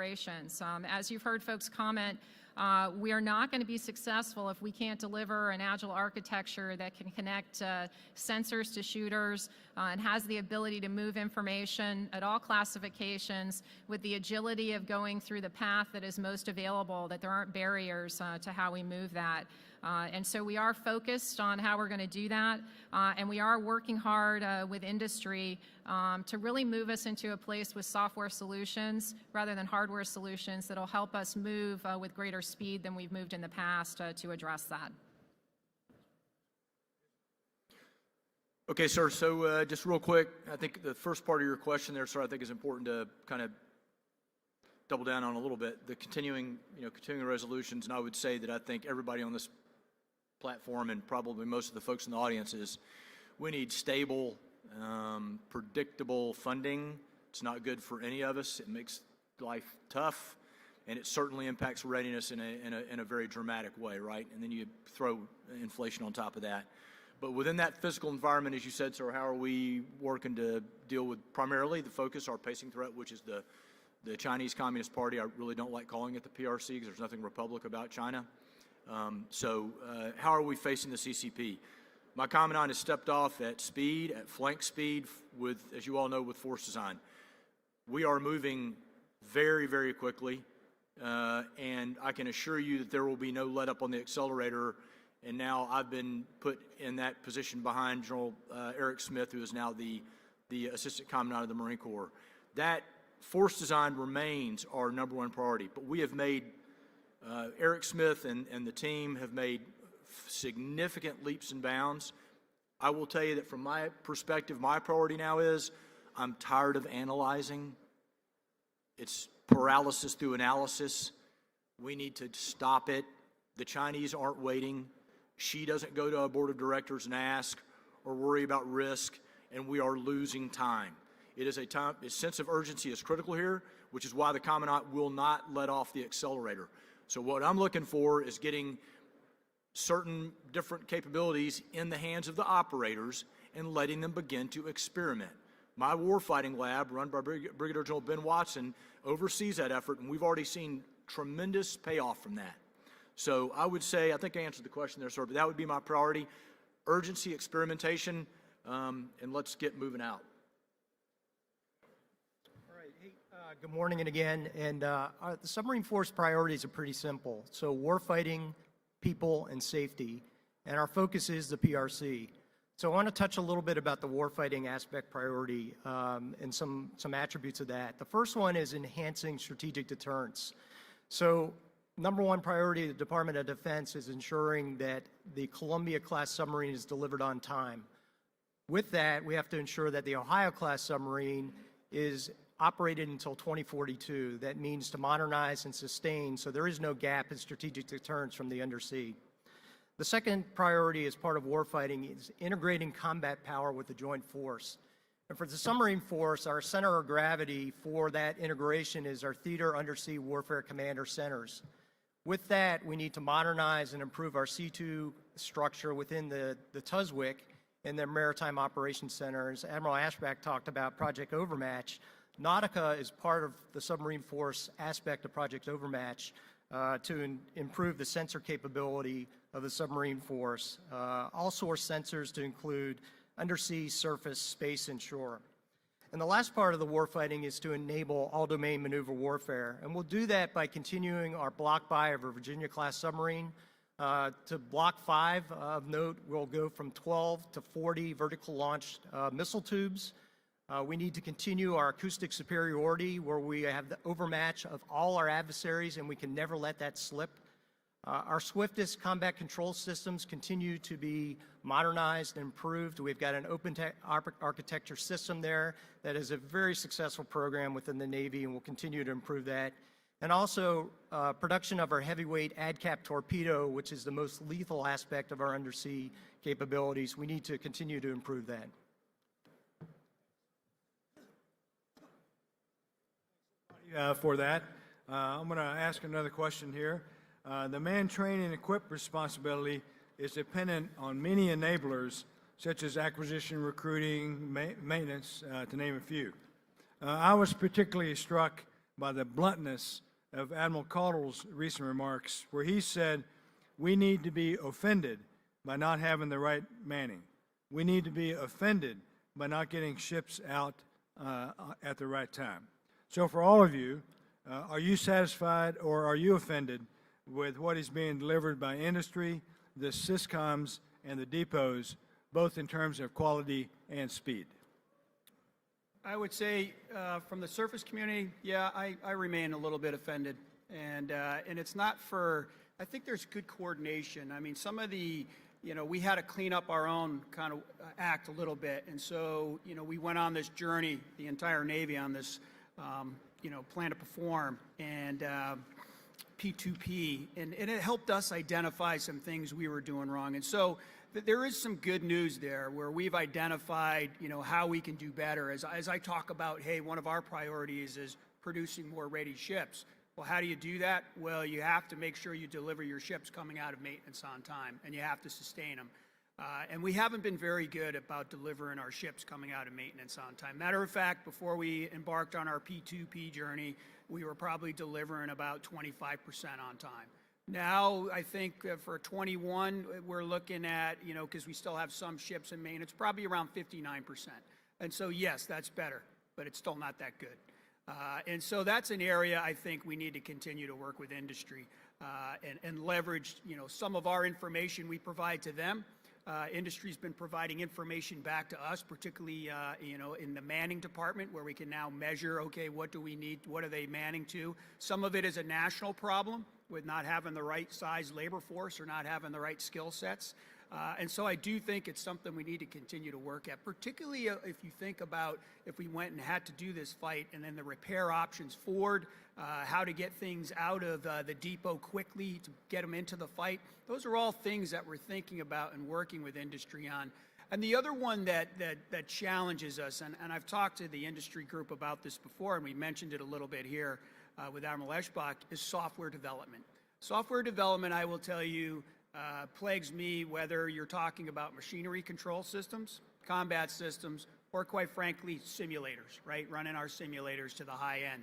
operations. As you've heard folks comment, we are not going to be successful if we can't deliver an agile architecture that can connect sensors to shooters and has the ability to move information at all classifications with the agility of going through the path that is most available, that there aren't barriers to how we move that. And so we are focused on how we're going to do that, and we are working hard with industry to really move us into a place with software solutions rather than hardware solutions that will help us move with greater speed than we've moved in the past to address that. Okay, sir, so just real quick, I think the first part of your question there, sir, I think is important to kind of double down on a little bit. The continuing resolutions, and I would say that I think everybody on this platform and probably most of the folks in the audience is we need stable, predictable funding. It's not good for any of us. It makes life tough, and it certainly impacts readiness in a very dramatic way, right? And then you throw inflation on top of that. But within that physical environment, as you said, sir, how are we working to deal with primarily the focus, our pacing threat, which is the Chinese Communist Party? I really don't like calling it the PRC because there's nothing republic about China. How are we facing the CCP? My commandant has stepped off at speed, at flank speed, with, as you all know, with force design. We are moving very, very quickly, and I can assure you that there will be no let up on the accelerator. And now I've been put in that position behind General Eric Smith, who is now the Assistant Commandant of the Marine Corps. That force design remains our #1 priority, but we have made Eric Smith and the team have made significant leaps and bounds. I will tell you that from my perspective, my priority now is I'm tired of analyzing. It's paralysis through analysis. We need to stop it. The Chinese aren't waiting. She doesn't go to a board of directors and ask or worry about risk, and we are losing time. It is a sense of urgency is critical here, which is why the Commandant will not let off the accelerator. So what I'm looking for is getting certain different capabilities in the hands of the operators and letting them begin to experiment. My warfighting lab, run by Brigadier General Ben Watson, oversees that effort, and we've already seen tremendous payoff from that. So I would say, I think I answered the question there, sir, but that would be my priority. Urgency, experimentation, and let's get moving out. Good morning and again, and the submarine force priorities are pretty simple. So warfighting, people, and safety, and our focus is the PRC. So I want to touch a little bit about the warfighting aspect priority and some attributes of that. The first one is enhancing strategic deterrence. So #1 priority of the Department of Defense is ensuring that the Columbia-class submarine is delivered on time. With that, we have to ensure that the Ohio-class submarine is operated until 2042. That means to modernize and sustain, so there is no gap in strategic deterrence from the undersea. The second priority as part of warfighting is integrating combat power with the joint force. And for the submarine force, our center of gravity for that integration is our Theater Undersea Warfare Commander Centers. With that, we need to modernize and improve our C2 structure within the TUSWIC and their Maritime Operations Center. As Admiral Ashback talked about Project Overmatch, Nautica is part of the submarine force aspect of Project Overmatch to improve the sensor capability of the submarine force. All source sensors to include undersea, surface, space, and shore. And the last part of the warfighting is to enable all-domain maneuver warfare. And we'll do that by continuing our block buy of a Virginia-class submarine. To Block 5 of note, we'll go from 12 to 40 vertical launched missile tubes. We need to continue our acoustic superiority where we have the overmatch of all our adversaries and we can never let that slip. Our swiftest combat control systems continue to be modernized and improved. We've got an open architecture system there that is a very successful program within the Navy, and we'll continue to improve that. And also production of our heavyweight ADCAP torpedo, which is the most lethal aspect of our undersea capabilities. We need to continue to improve that. For that. I'm going to ask another question here. The man train and equip responsibility is dependent on many enablers, such as acquisition, recruiting, maintenance, to name a few. I was particularly struck by the bluntness of Admiral Caudill's recent remarks, where he said, we need to be offended by not having the right manning. We need to be offended by not getting ships out at the right time. So for all of you, are you satisfied or are you offended with what is being delivered by industry, the SysComs, and the depots, both in terms of quality and speed? I would say from the surface community, yeah, I remain a little bit offended. And it's not for, I think there's good coordination. I mean, some of the, we had to clean up our own kind of act a little bit. And so, we went on this journey, the entire Navy, on this, plan to perform and P2P. And it helped us identify some things we were doing wrong. And so, there is some good news there where we've identified, how we can do better. As I talk about, hey, one of our priorities is producing more ready ships. Well, how do you do that? Well, you have to make sure you deliver your ships coming out of maintenance on time, and you have to sustain them. And we haven't been very good about delivering our ships coming out of maintenance on time. Matter of fact, before we embarked on our P2P journey, we were probably delivering about 25% on time. Now, I think for 21, we're looking at, because we still have some ships in maintenance, probably around 59%. And so, yes, that's better, but it's still not that good. And so that's an area I think we need to continue to work with industry and leverage, some of our information we provide to them. Industry's been providing information back to us, particularly, in the manning department, where we can now measure, okay, what do we need, what are they manning to? Some of it is a national problem with not having the right size labor force or not having the right skill sets. And so I do think it's something we need to continue to work at, particularly if you think about if we went and had to do this fight and then the repair options forward, how to get things out of the depot quickly to get them into the fight. Those are all things that we're thinking about and working with industry on. And the other one that challenges us, and I've talked to the industry group about this before, and we mentioned it a little bit here with Admiral Eschbach, is software development. Software development, I will tell you, plagues me whether you're talking about machinery control systems, combat systems, or quite frankly, simulators, right? Running our simulators to the high end.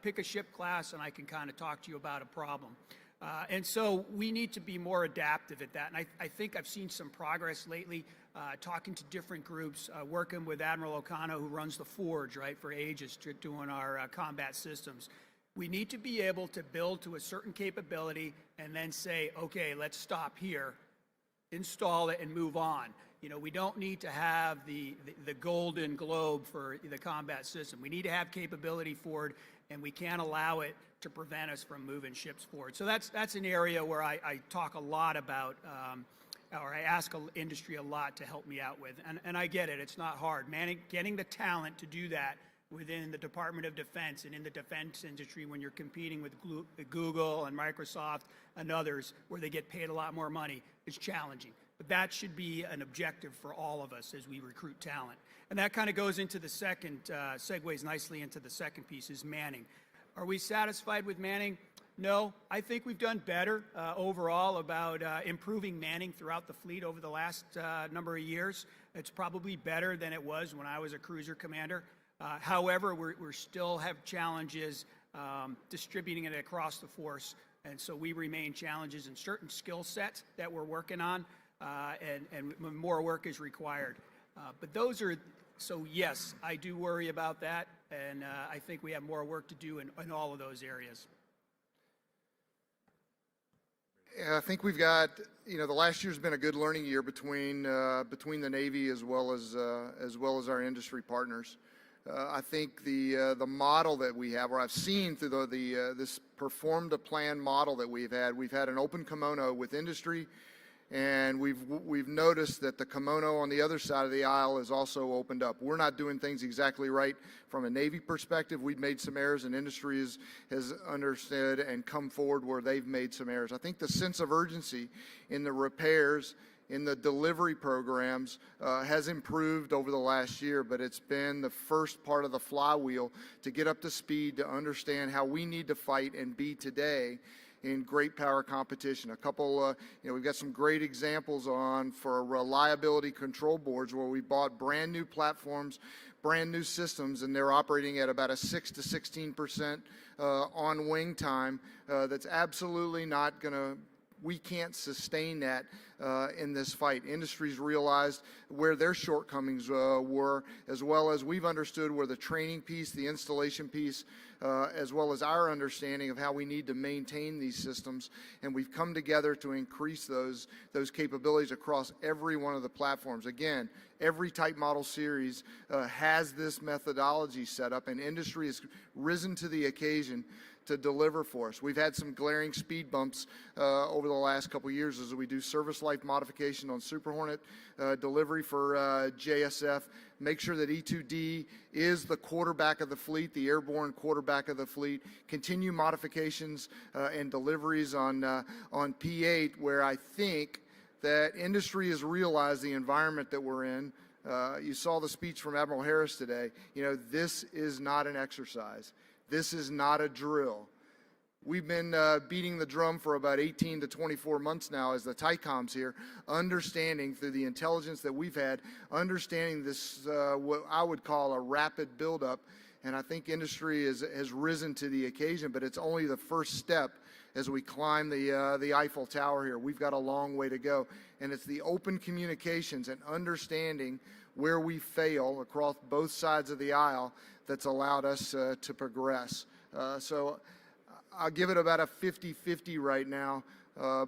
Pick a ship class and I can kind of talk to you about a problem. And so we need to be more adaptive at that. And I think I've seen some progress lately, talking to different groups, working with Admiral O'Connor, who runs the Forge, right, for ages, doing our combat systems. We need to be able to build to a certain capability and then say, okay, let's stop here, install it, and move on. We don't need to have the golden globe for the combat system. We need to have capability forward, and we can't allow it to prevent us from moving ships forward. So that's an area where I talk a lot about, or I ask industry a lot to help me out with. And I get it, it's not hard. Getting the talent to do that within the Department of Defense and in the defense industry when you're competing with Google and Microsoft and others where they get paid a lot more money is challenging. But that should be an objective for all of us as we recruit talent. And that kind of goes into the second, segues nicely into the second piece, is manning. Are we satisfied with manning? No, I think we've done better overall about improving manning throughout the fleet over the last number of years. It's probably better than it was when I was a cruiser commander. However, we still have challenges distributing it across the force, and so we remain challenges in certain skill sets that we're working on, and more work is required. But those are, so yes, I do worry about that, and I think we have more work to do in all of those areas. Yeah, I think we've got, the last year's been a good learning year between the Navy as well as our industry partners. I think the model that we have, or I've seen through this perform to plan model that we've had an open kimono with industry, and we've noticed that the kimono on the other side of the aisle is also opened up. We're not doing things exactly right from a Navy perspective. We've made some errors, and industry has understood and come forward where they've made some errors. I think the sense of urgency in the repairs, in the delivery programs has improved over the last year, but it's been the first part of the flywheel to get up to speed, to understand how we need to fight and be today in great power competition. A couple, we've got some great examples for reliability control boards where we bought brand new platforms, brand new systems, and they're operating at about a 6 to 16% on wing time. That's absolutely not going to, we can't sustain that in this fight. Industries realized where their shortcomings were, as well as we've understood where the training piece, the installation piece, as well as our understanding of how we need to maintain these systems. And we've come together to increase those capabilities across every one of the platforms. Again, every type model series has this methodology set up, and industry has risen to the occasion to deliver for us. We've had some glaring speed bumps over the last couple years as we do service life modification on Super Hornet, delivery for JSF, make sure that E2D is the quarterback of the fleet, the airborne quarterback of the fleet, continue modifications and deliveries on P8, where I think that industry has realized the environment that we're in. You saw the speech from Admiral Harris today. You know, this is not an exercise. This is not a drill. We've been beating the drum for about 18 to 24 months now as the TICOMs here, understanding through the intelligence that we've had, understanding this, what I would call a rapid buildup. And I think industry has risen to the occasion, but it's only the first step as we climb the Eiffel Tower here. We've got a long way to go. And it's the open communications and understanding where we fail across both sides of the aisle that's allowed us to progress. So I'll give it about a 50-50 right now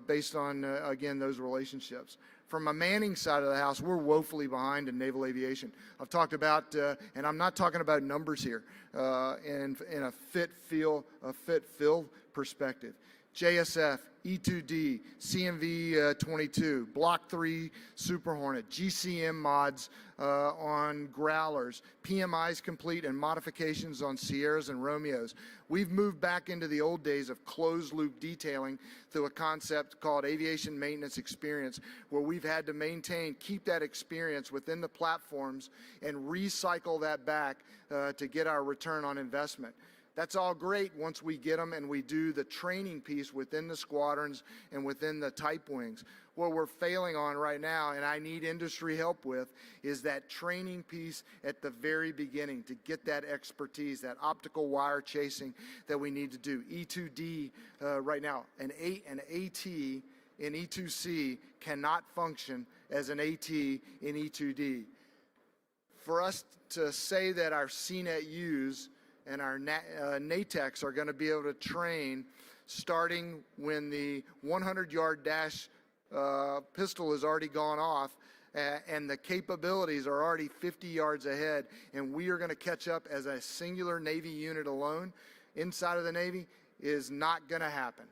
based on, again, those relationships. From a manning side of the house, we're woefully behind in naval aviation. I've talked about, and I'm not talking about numbers here, in a fit fill perspective. JSF, E2D, CMV 22, Block 3 Super Hornet, GCM mods on Growlers, PMIs complete and modifications on Sierras and Romeos. We've moved back into the old days of closed loop detailing through a concept called aviation maintenance experience, where we've had to maintain, keep that experience within the platforms and recycle that back to get our return on investment. That's all great once we get them and we do the training piece within the squadrons and within the type wings. What we're failing on right now, and I need industry help with, is that training piece at the very beginning to get that expertise, that optical wire chasing that we need to do. E2D right now, an AT in E2C cannot function as an AT in E2D. For us to say that our CNET U's and our NATEX are going to be able to train starting when the 100-yard dash pistol has already gone off and the capabilities are already 50 yards ahead, and we are going to catch up as a singular Navy unit alone inside of the Navy, is not going to happen.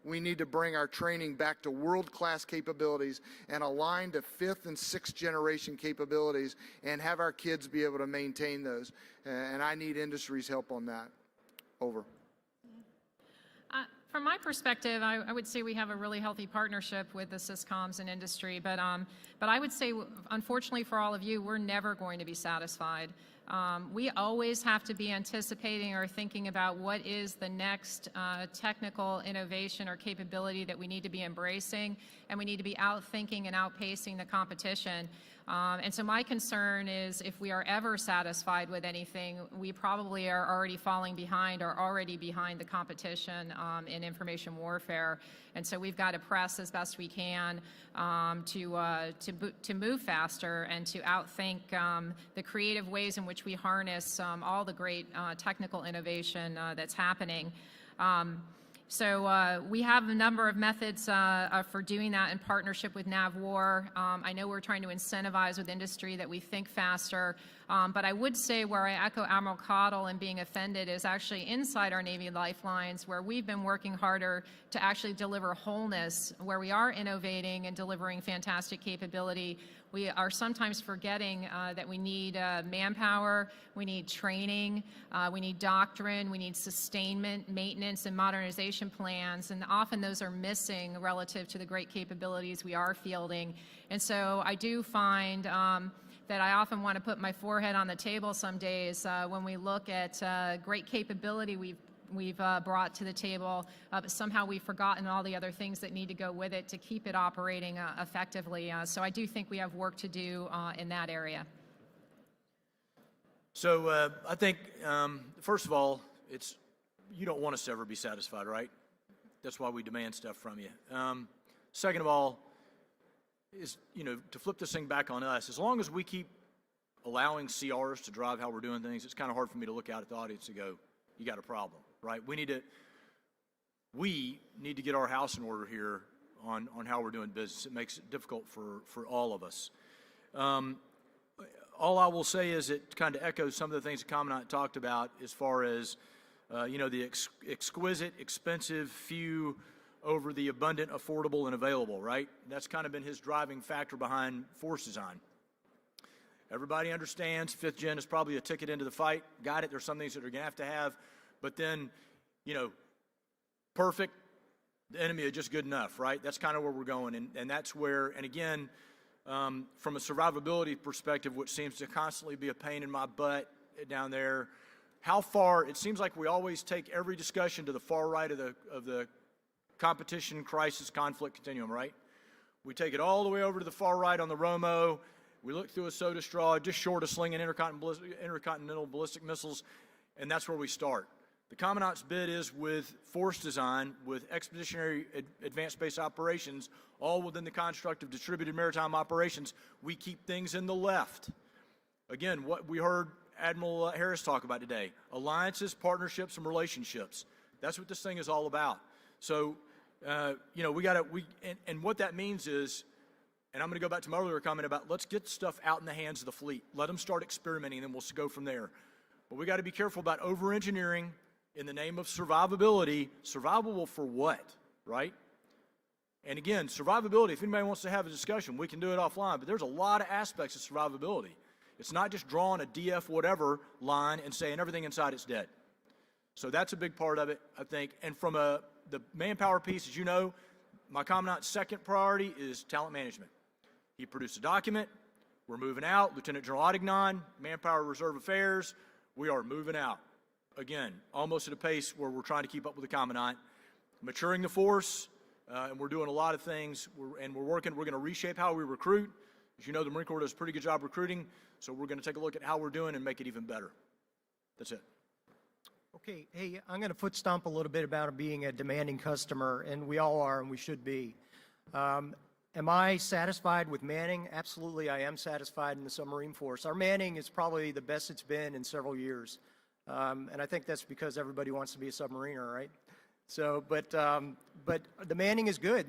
We need to bring our training back to world-class capabilities and align to 5th and 6th generation capabilities and have our kids be able to maintain those. And I need industry's help on that. Over. From my perspective, I would say we have a really healthy partnership with the Syscoms and industry, but I would say, unfortunately for all of you, we're never going to be satisfied. We always have to be anticipating or thinking about what is the next technical innovation or capability that we need to be embracing, and we need to be outthinking and outpacing the competition. And so my concern is if we are ever satisfied with anything, we probably are already falling behind or already behind the competition in information warfare. And so we've got to press as best we can to move faster and to outthink the creative ways in which we harness all the great technical innovation that's happening. So we have a number of methods for doing that in partnership with NavWar. I know we're trying to incentivize with industry that we think faster, but I would say where I echo Admiral Cottle and being offended is actually inside our Navy lifelines, where we've been working harder to actually deliver wholeness, where we are innovating and delivering fantastic capability. We are sometimes forgetting that we need manpower, we need training, we need doctrine, we need sustainment, maintenance, and modernization plans, and often those are missing relative to the great capabilities we are fielding. And so I do find that I often want to put my forehead on the table some days when we look at great capability we've brought to the table, but somehow we've forgotten all the other things that need to go with it to keep it operating effectively. So I do think we have work to do in that area. So I think, first of all, you don't want us to ever be satisfied, right? That's why we demand stuff from you. Second of all, is, to flip this thing back on us, as long as we keep allowing CRs to drive how we're doing things, it's kind of hard for me to look out at the audience and go, you got a problem, right? We need to get our house in order here on how we're doing business. It makes it difficult for all of us. All I will say is it kind of echoes some of the things the Commandant talked about as far as, the exquisite, expensive, few over the abundant, affordable, and available, right? That's kind of been his driving factor behind force design. Everybody understands 5th gen is probably a ticket into the fight. Got it. There's some things that are going to have. But then, perfect, the enemy is just good enough, right? That's kind of where we're going. And that's where, and again, from a survivability perspective, which seems to constantly be a pain in my butt down there, how far, it seems like we always take every discussion to the far right of the competition, crisis, conflict continuum, right? We take it all the way over to the far right on the Romo. We look through a soda straw, just short of slinging intercontinental ballistic missiles, and that's where we start. The Commandant's bid is with force design, with expeditionary advanced space operations, all within the construct of distributed maritime operations. We keep things in the left. Again, what we heard Admiral Harris talk about today, alliances, partnerships, and relationships. That's what this thing is all about. So, and what that means is, and I'm going to go back to my earlier comment about let's get stuff out in the hands of the fleet. Let them start experimenting, and then we'll go from there. But we got to be careful about over-engineering in the name of survivability. Survivable for what, right? And again, survivability, if anybody wants to have a discussion, we can do it offline, but there's a lot of aspects of survivability. It's not just drawing a DF whatever line and saying everything inside it's dead. So that's a big part of it, I think. And from the manpower piece, as you know, my Commandant's second priority is talent management. He produced a document. We're moving out. Lieutenant General Adignon, Manpower Reserve Affairs, we are moving out. Again, almost at a pace where we're trying to keep up with the Commandant. Maturing the force, and we're doing a lot of things. We're going to reshape how we recruit. As you know, the Marine Corps does a pretty good job recruiting, so we're going to take a look at how we're doing and make it even better. That's it. Okay, hey, I'm going to foot stomp a little bit about being a demanding customer, and we all are, and we should be. Am I satisfied with manning? Absolutely, I am satisfied in the submarine force. Our manning is probably the best it's been in several years, and I think that's because everybody wants to be a submariner, right? So, but the manning is good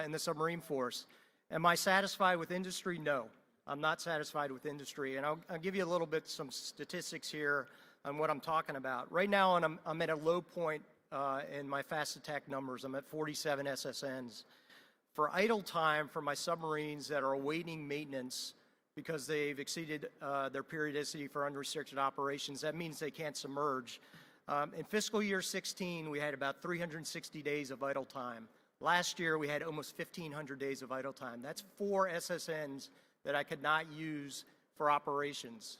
in the submarine force. Am I satisfied with industry? No, I'm not satisfied with industry, and I'll give you a little bit some statistics here on what I'm talking about. Right now, I'm at a low point in my fast attack numbers. I'm at 47 SSNs. For idle time for my submarines that are awaiting maintenance because they've exceeded their periodicity for unrestricted operations, that means they can't submerge. In fiscal year 16, we had about 360 days of idle time. Last year, we had almost 1,500 days of idle time. That's 4 SSNs that I could not use for operations.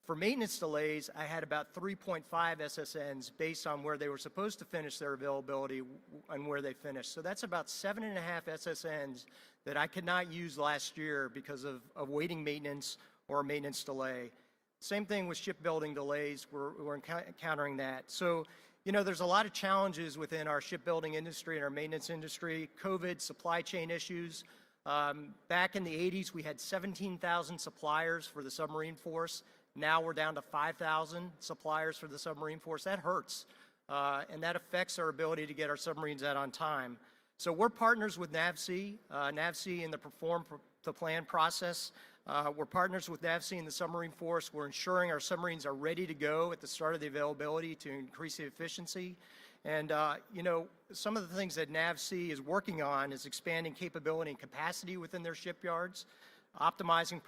For maintenance delays, I had about 3.5 SSNs based on where they were supposed to finish their availability and where they finished. So that's about 7.5 SSNs that I could not use last year because of waiting maintenance or a maintenance delay. Same thing with shipbuilding delays. We're encountering that. So, there's a lot of challenges within our shipbuilding industry and our maintenance industry. COVID, supply chain issues. Back in the 80s, we had 17,000 suppliers for the submarine force. Now we're down to 5,000 suppliers for the submarine force. That hurts, and that affects our ability to get our submarines out on time. So we're partners with NAVSEA. NAVSEA in the perform to plan process. We're partners with NAVSEA in the submarine force. We're ensuring our submarines are ready to go at the start of the availability to increase the efficiency. And, some of the things that NAVSEA is working on is expanding capability and capacity within their shipyards, optimizing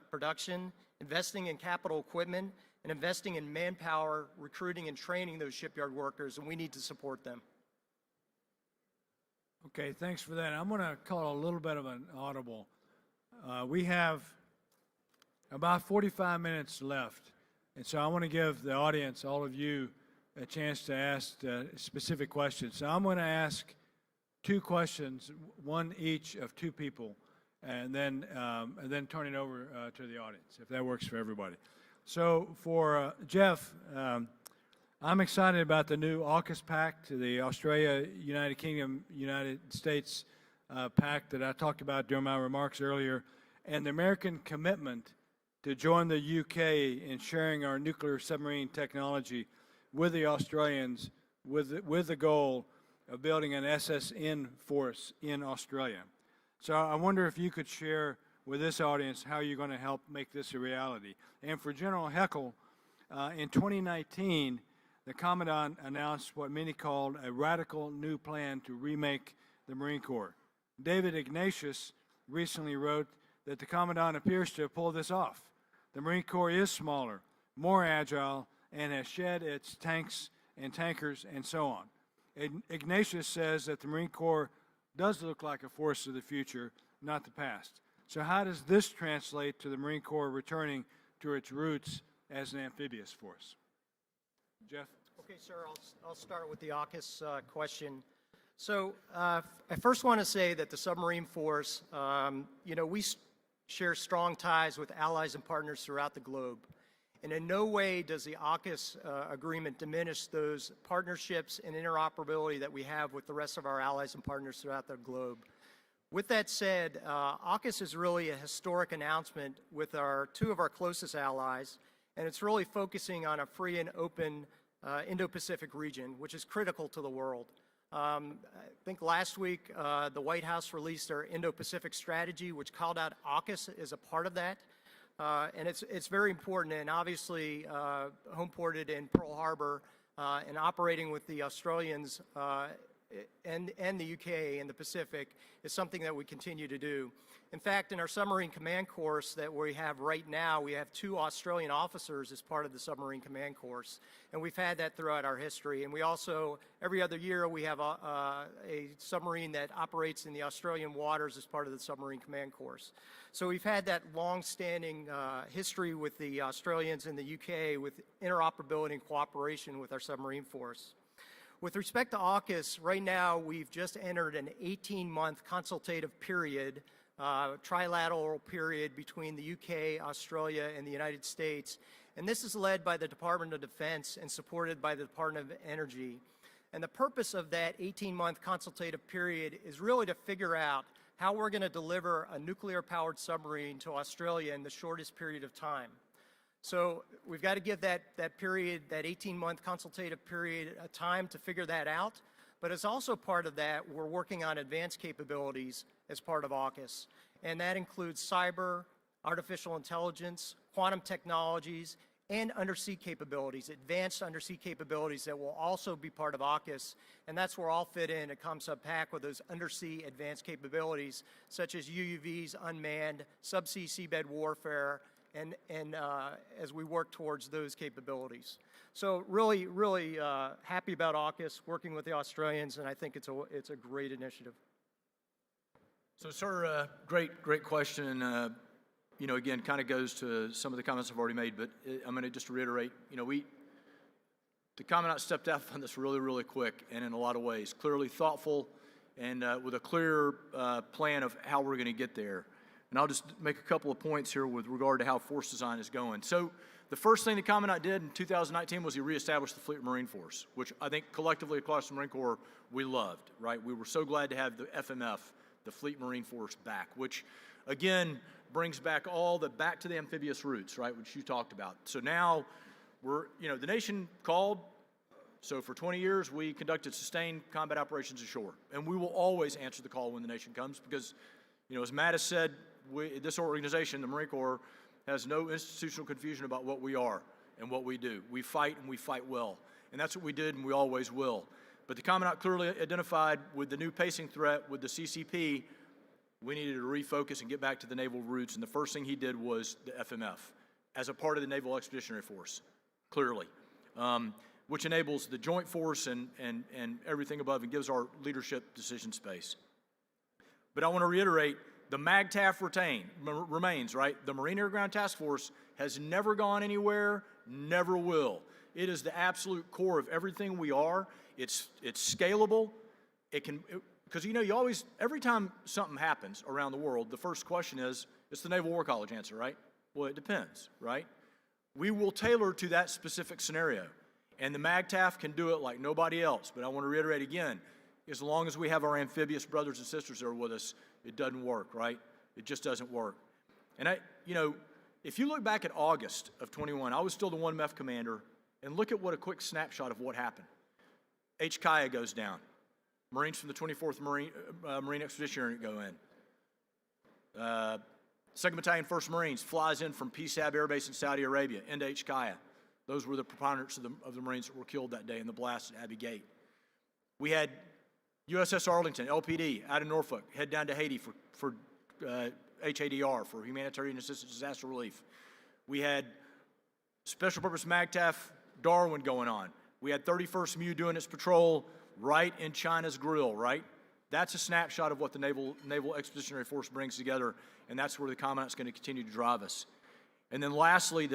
production, investing in capital equipment, and investing in manpower, recruiting and training those shipyard workers, and we need to support them. Okay, thanks for that. I'm going to call a little bit of an audible. We have about 45 minutes left, and so I want to give the audience, all of you, a chance to ask specific questions. So I'm going to ask 2 questions, one each of 2 people, and then turn it over to the audience, if that works for everybody. So for Jeff, I'm excited about the new AUKUS pact, the Australia, United Kingdom, United States pact that I talked about during my remarks earlier, and the American commitment to join the UK in sharing our nuclear submarine technology with the Australians with the goal of building an SSN force in Australia. So I wonder if you could share with this audience how you're going to help make this a reality. And for General Heckel, in 2019, the Commandant announced what many called a radical new plan to remake the Marine Corps. David Ignatius recently wrote that the Commandant appears to have pulled this off. The Marine Corps is smaller, more agile, and has shed its tanks and tankers and so on. Ignatius says that the Marine Corps does look like a force of the future, not the past. So how does this translate to the Marine Corps returning to its roots as an amphibious force? Jeff? Okay, sir, I'll start with the AUKUS question. So I first want to say that the submarine force, we share strong ties with allies and partners throughout the globe. And in no way does the AUKUS agreement diminish those partnerships and interoperability that we have with the rest of our allies and partners throughout the globe. With that said, AUKUS is really a historic announcement with two of our closest allies, and it's really focusing on a free and open Indo-Pacific region, which is critical to the world. I think last week the White House released their Indo-Pacific strategy, which called out AUKUS as a part of that. And it's very important, and obviously home-ported in Pearl Harbor and operating with the Australians and the UK and the Pacific is something that we continue to do. In fact, in our submarine command course that we have right now, we have 2 Australian officers as part of the submarine command course, and we've had that throughout our history. And we also, every other year, we have a submarine that operates in the Australian waters as part of the submarine command course. So we've had that long-standing history with the Australians and the UK with interoperability and cooperation with our submarine force. With respect to AUKUS, right now we've just entered an 18-month consultative period, trilateral period between the UK, Australia, and the United States. And this is led by the Department of Defense and supported by the Department of Energy. And the purpose of that 18-month consultative period is really to figure out how we're going to deliver a nuclear-powered submarine to Australia in the shortest period of time. So we've got to give that period, that 18-month consultative period, a time to figure that out. But as also part of that, we're working on advanced capabilities as part of AUKUS. And that includes cyber, artificial intelligence, quantum technologies, and undersea capabilities, advanced undersea capabilities that will also be part of AUKUS. And that's where all fit in. It comes up packed with those undersea advanced capabilities, such as UUVs, unmanned, subsea seabed warfare, and as we work towards those capabilities. So really, really happy about AUKUS, working with the Australians, and I think it's a great initiative. So, sir, great question, and again, kind of goes to some of the comments I've already made, but I'm going to just reiterate, the Commandant stepped out on this really, really quick, and in a lot of ways, clearly thoughtful, and with a clear plan of how we're going to get there. And I'll just make a couple of points here with regard to how force design is going. So the first thing the Commandant did in 2019 was he reestablished the Fleet Marine Force, which I think collectively across the Marine Corps we loved, right? We were so glad to have the FMF, the Fleet Marine Force, back, which again brings back back to the amphibious roots, right, which you talked about. So now the nation called. So for 20 years, we conducted sustained combat operations ashore, and we will always answer the call when the nation comes because, as Matt has said, this organization, the Marine Corps, has no institutional confusion about what we are and what we do. We fight, and we fight well. And that's what we did, and we always will. But the Commandant clearly identified with the new pacing threat with the CCP, we needed to refocus and get back to the naval roots. And the first thing he did was the FMF as a part of the Naval Expeditionary Force, clearly, which enables the joint force and everything above and gives our leadership decision space. But I want to reiterate, the MAGTF remains, right? The Marine Air Ground Task Force has never gone anywhere, never will. It is the absolute core of everything we are. It's scalable. Because you always, every time something happens around the world, the first question is, it's the Naval War College answer, right? Well, it depends, right? we will tailor to that specific scenario. And the MAGTF can do it like nobody else. But I want to reiterate again, as long as we have our amphibious brothers and sisters there with us, it doesn't work, right? It just doesn't work. And if you look back at August of 21, I was still the 1 MEF commander, and look at what a quick snapshot of what happened. HKIA goes down. Marines from the 24th Marine Expeditionary Unit go in. 2nd Battalion, 1st Marines flies in from PSAB Air Base in Saudi Arabia into HKIA. Those were the preponderance of the Marines that were killed that day in the blast at Abbey Gate. We had USS Arlington, LPD, out of Norfolk, head down to Haiti for HADR, for Humanitarian Assistance Disaster Relief. We had Special Purpose MAGTF Darwin going on. We had 31st MU doing its patrol right in China's grill, right? That's a snapshot of what the Naval Expeditionary Force brings together, and that's where the Commandant's going to continue to drive us. And then lastly,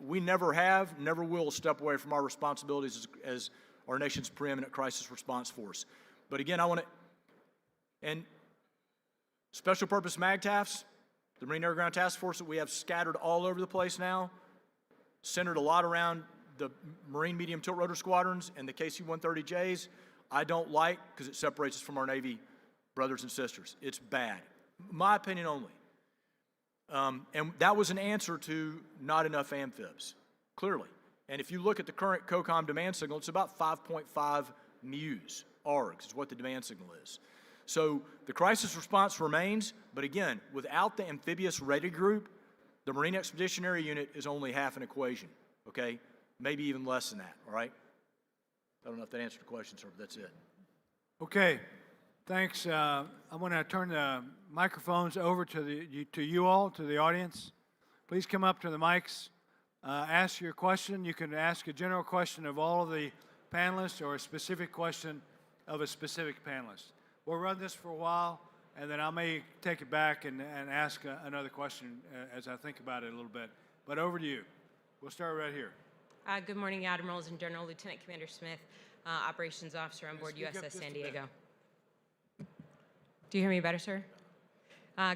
we never have, never will step away from our responsibilities as our nation's preeminent crisis response force. But again, and Special Purpose MAGTFs, the Marine Air Ground Task Force that we have scattered all over the place now, centered a lot around the Marine Medium Tilt Rotor Squadrons and the KC-130Js, I don't like because it separates us from our Navy brothers and sisters. It's bad. My opinion only. And that was an answer to not enough amphibs, clearly. And if you look at the current COCOM demand signal, it's about 5.5 MUs, ARGs, is what the demand signal is. So the crisis response remains, but again, without the amphibious ready group, the Marine Expeditionary Unit is only half an equation, okay? Maybe even less than that, all right? I don't know if that answered the question, sir, but that's it. Okay, thanks. I'm going to turn the microphones over to you all, to the audience. Please come up to the mics, ask your question. You can ask a general question of all of the panelists or a specific question of a specific panelist. We'll run this for a while, and then I may take it back and ask another question as I think about it a little bit. But over to you. We'll start right here. Good morning, Admirals and General Lieutenant Commander Smith, Operations Officer on board USS San Diego. Do you hear me better, sir?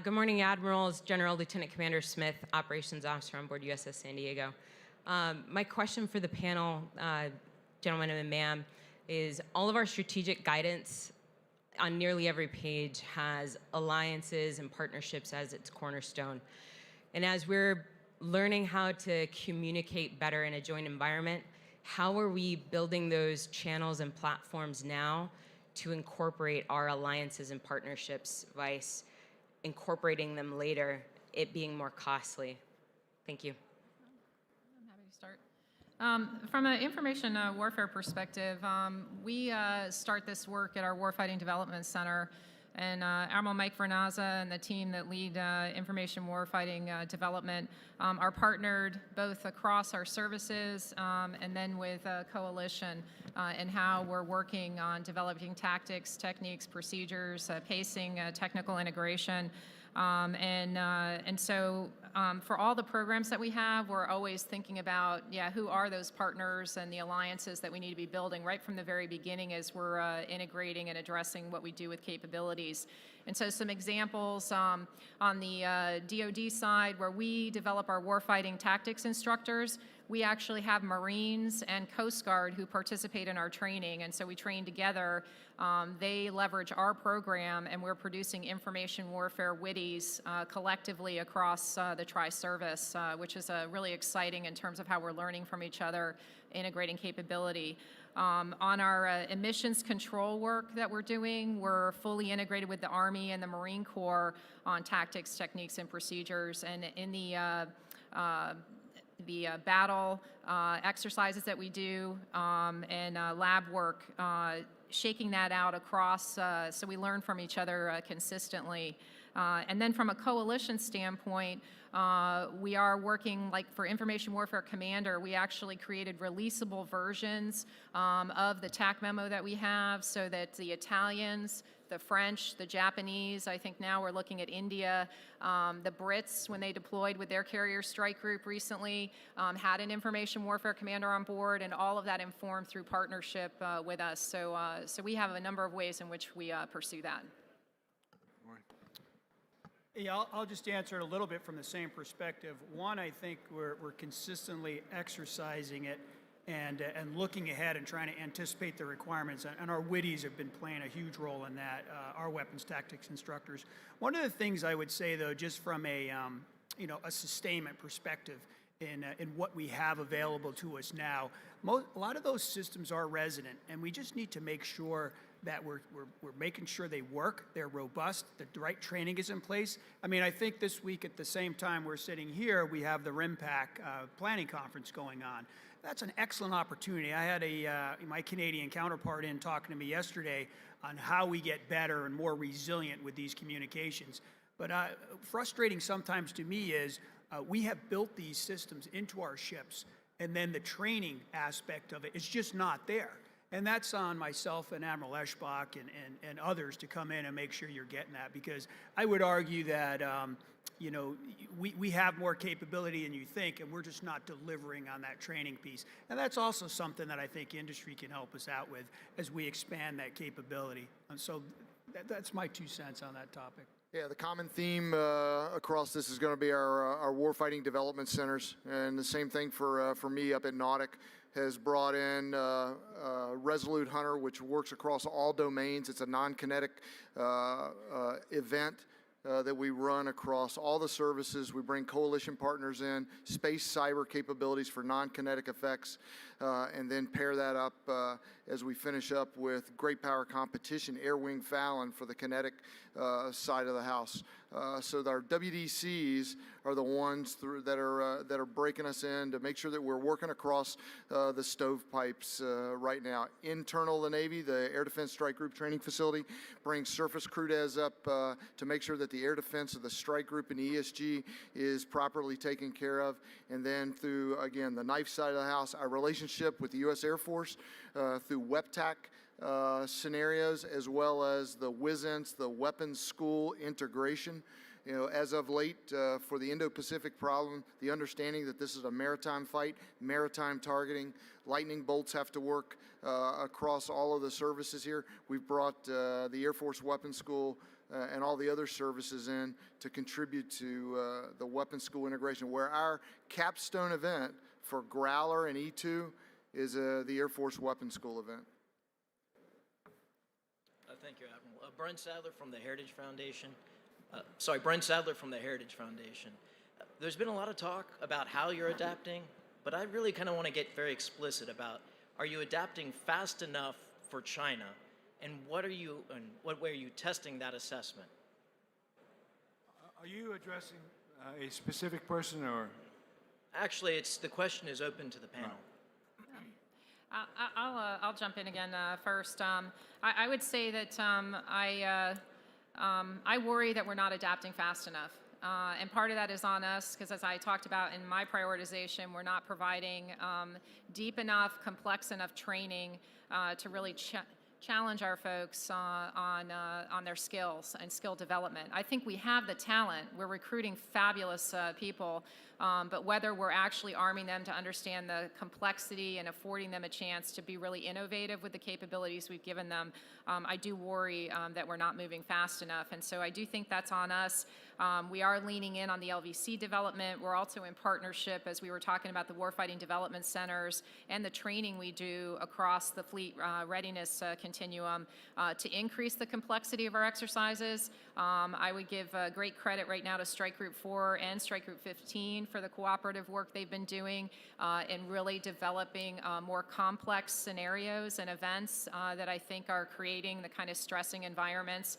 Good morning, Admirals, General Lieutenant Commander Smith, Operations Officer on board USS San Diego. My question for the panel, gentlemen and ma'am, is all of our strategic guidance on nearly every page has alliances and partnerships as its cornerstone. And as we're learning how to communicate better in a joint environment, how are we building those channels and platforms now to incorporate our alliances and partnerships, vice incorporating them later, it being more costly? Thank you. I'm happy to start. From an information warfare perspective, we start this work at our Warfighting Development Center, and Admiral Mike Vernaza and the team that lead information warfighting development are partnered both across our services and then with Coalition and how we're working on developing tactics, techniques, procedures, pacing, technical integration. And so for all the programs that we have, we're always thinking about, who are those partners and the alliances that we need to be building right from the very beginning as we're integrating and addressing what we do with capabilities. And so some examples on the DoD side, where we develop our warfighting tactics instructors, we actually have Marines and Coast Guard who participate in our training, and so we train together. They leverage our program, and we're producing information warfare witties collectively across the tri-service, which is really exciting in terms of how we're learning from each other, integrating capability. On our emissions control work that we're doing, we're fully integrated with the Army and the Marine Corps on tactics, techniques, and procedures. And in the battle exercises that we do and lab work, shaking that out across so we learn from each other consistently. And then from a coalition standpoint, we are working, like for Information Warfare Commander, we actually created releasable versions of the TAC memo that we have so that the Italians, the French, the Japanese, I think now we're looking at India, the Brits, when they deployed with their carrier strike group recently, had an Information Warfare Commander on board, and all of that informed through partnership with us. So we have a number of ways in which we pursue that. Yeah, I'll just answer it a little bit from the same perspective. One, I think we're consistently exercising it and looking ahead and trying to anticipate the requirements. And our WIDIs have been playing a huge role in that, our weapons tactics instructors. One of the things I would say, though, just from a sustainment perspective in what we have available to us now, a lot of those systems are resident, and we just need to make sure that we're making sure they work, they're robust, the right training is in place. I mean, I think this week at the same time we're sitting here, we have the RIMPAC planning conference going on. That's an excellent opportunity. I had my Canadian counterpart in talking to me yesterday on how we get better and more resilient with these communications. But frustrating sometimes to me is we have built these systems into our ships, and then the training aspect of it is just not there. And that's on myself and Admiral Eschbach and others to come in and make sure you're getting that, because I would argue that we have more capability than you think, and we're just not delivering on that training piece. And that's also something that I think industry can help us out with as we expand that capability. And so that's my 2 cents on that topic. Yeah, the common theme across this is going to be our warfighting development centers, and the same thing for me up at Nautic. Has brought in Resolute Hunter, which works across all domains. It's a non-kinetic event that we run across all the services. We bring coalition partners in, space cyber capabilities for non-kinetic effects, and then pair that up as we finish up with great power competition, Air Wing Fallon for the kinetic side of the house. So our WDCs are the ones that are breaking us in to make sure that we're working across the stovepipes right now. Internal the Navy, the Air Defense Strike Group Training Facility brings surface crew des up to make sure that the air defense of the strike group and ESG is properly taken care of. And then through, again, the knife side of the house, our relationship with the U.S. Air Force through WEPTAC scenarios, as well as the WISNs, the weapons school integration. You know, as of late, for the Indo-Pacific problem, the understanding that this is a maritime fight, maritime targeting, lightning bolts have to work across all of the services here. We've brought the Air Force Weapons School and all the other services in to contribute to the weapons school integration, where our capstone event for Growler and E2 is the Air Force Weapons School event. Thank you, Admiral. Brent Sadler from the Heritage Foundation. Brent Sadler from the Heritage Foundation. There's been a lot of talk about how you're adapting, but I really kind of want to get very explicit about, are you adapting fast enough for China, and what way are you testing that assessment? Are you addressing a specific person, or? Actually, the question is open to the panel. I'll jump in again first. I would say that I worry that we're not adapting fast enough. And part of that is on us, because as I talked about in my prioritization, we're not providing deep enough, complex enough training to really challenge our folks on their skills and skill development. I think we have the talent. We're recruiting fabulous people, but whether we're actually arming them to understand the complexity and affording them a chance to be really innovative with the capabilities we've given them, I do worry that we're not moving fast enough. And so I do think that's on us. We are leaning in on the LVC development. We're also in partnership, as we were talking about the warfighting development centers and the training we do across the fleet readiness continuum to increase the complexity of our exercises. I would give great credit right now to Strike Group 4 and Strike Group 15 for the cooperative work they've been doing in really developing more complex scenarios and events that I think are creating the kind of stressing environments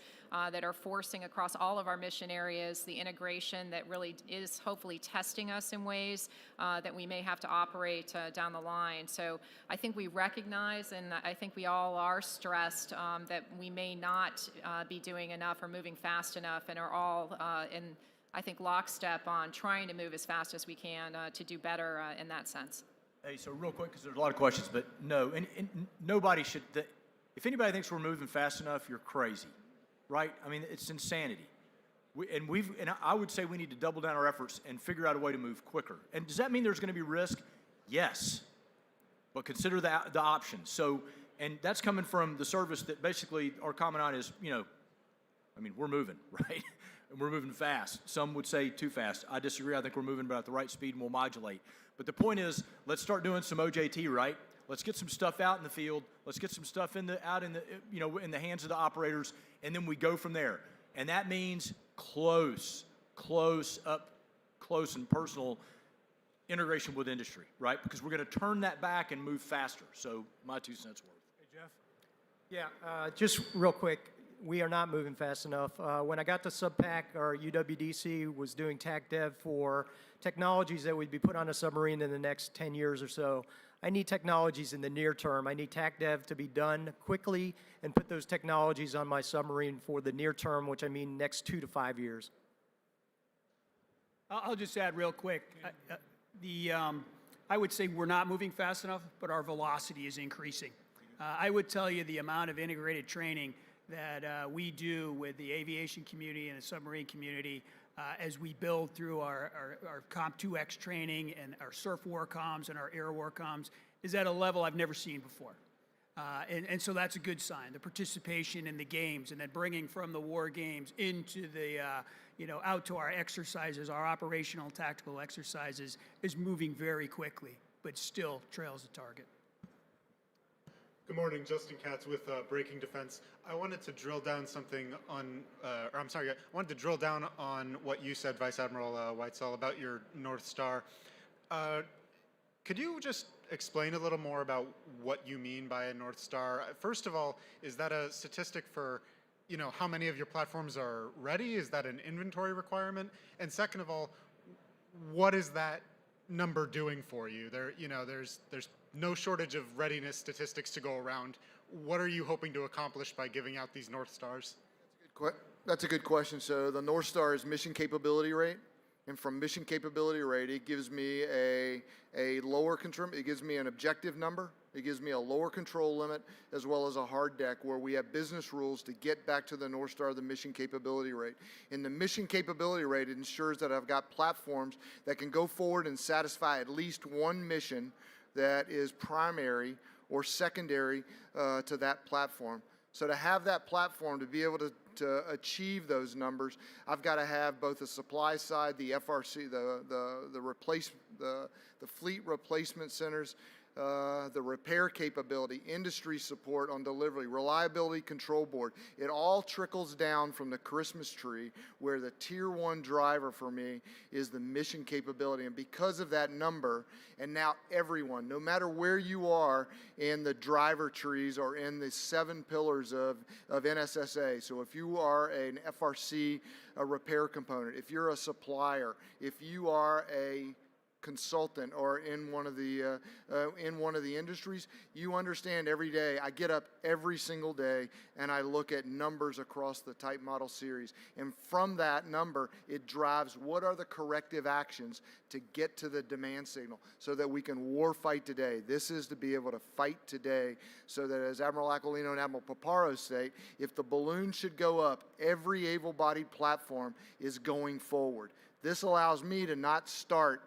that are forcing across all of our mission areas the integration that really is hopefully testing us in ways that we may have to operate down the line. So I think we recognize, and I think we all are stressed that we may not be doing enough or moving fast enough, and are all in, I think, lockstep on trying to move as fast as we can to do better in that sense. Hey, so real quick, because there's a lot of questions, but no, and nobody should, if anybody thinks we're moving fast enough, you're crazy, right? I mean, it's insanity. And I would say we need to double down our efforts and figure out a way to move quicker. And does that mean there's going to be risk? Yes, but consider the options. So, and that's coming from the service that basically our commandant is, I mean, we're moving, right? and we're moving fast. Some would say too fast. I disagree. I think we're moving about at the right speed, and we'll modulate. But the point is, let's start doing some OJT, right? Let's get some stuff out in the field. Let's get some stuff in the hands of the operators, and then we go from there. And that means close and personal integration with industry, right? Because we're going to turn that back and move faster. So my 2 cents worth. Hey, Jeff? Yeah, just real quick, we are not moving fast enough. When I got to SubPAC, our UWDC was doing TAC Dev for technologies that would be put on a submarine in the next 10 years or so. I need technologies in the near term. I need TAC Dev to be done quickly and put those technologies on my submarine for the near term, which I mean next 2 to 5 years. I'll just add real quick. I would say we're not moving fast enough, but our velocity is increasing. I would tell you the amount of integrated training that we do with the aviation community and the submarine community as we build through our Comp2X training and our surf war comms and our air war comms is at a level I've never seen before. And so that's a good sign. The participation in the games and then bringing from the war games into the, out to our exercises, our operational tactical exercises is moving very quickly, but still trails the target. Good morning, Justin Katz with Breaking Defense. I wanted to drill down I wanted to drill down on what you said, Vice Admiral Whitesell, about your North Star. Could you just explain a little more about what you mean by a North Star? First of all, is that a statistic for, how many of your platforms are ready? Is that an inventory requirement? And second of all, what is that number doing for you? There's no shortage of readiness statistics to go around. What are you hoping to accomplish by giving out these North Stars? That's a good question. So the North Star is mission capability rate. And from mission capability rate, it gives me a lower control, it gives me an objective number, it gives me a lower control limit, as well as a hard deck where we have business rules to get back to the North Star, the mission capability rate. In the mission capability rate, it ensures that I've got platforms that can go forward and satisfy at least one mission that is primary or secondary to that platform. So to have that platform, to be able to achieve those numbers, I've got to have both the supply side, the FRC, the fleet replacement centers, the repair capability, industry support on delivery, reliability control board. It all trickles down from the Christmas tree where the tier 1 driver for me is the mission capability. And because of that number, and now everyone, no matter where you are in the driver trees or in the 7 pillars of NSSA, so if you are an FRC, a repair component, if you're a supplier, if you are a consultant or in one of the industries, you understand every day. I get up every single day and I look at numbers across the type model series, and from that number it drives what are the corrective actions to get to the demand signal so that we can war fight today. This is to be able to fight today so that, as Admiral Aquilino and Admiral Paparo state, if the balloon should go up, every able-bodied platform is going forward. This allows me to not start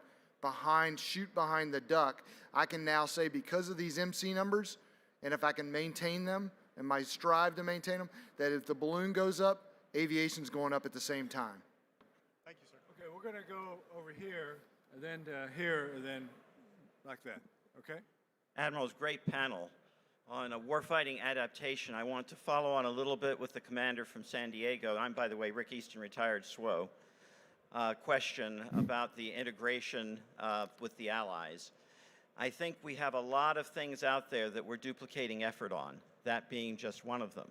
shoot behind the duck. I can now say, because of these MC numbers, and if I can maintain them, and my strive to maintain them, that if the balloon goes up, aviation's going up at the same time. Thank you, sir. Okay, we're going to go over here, and then to here, and then like that, okay? Admirals, great panel. On a warfighting adaptation, I want to follow on a little bit with the commander from San Diego. I'm, by the way, Rick Easton, retired SWO. Question about the integration with the allies. I think we have a lot of things out there that we're duplicating effort on, that being just one of them.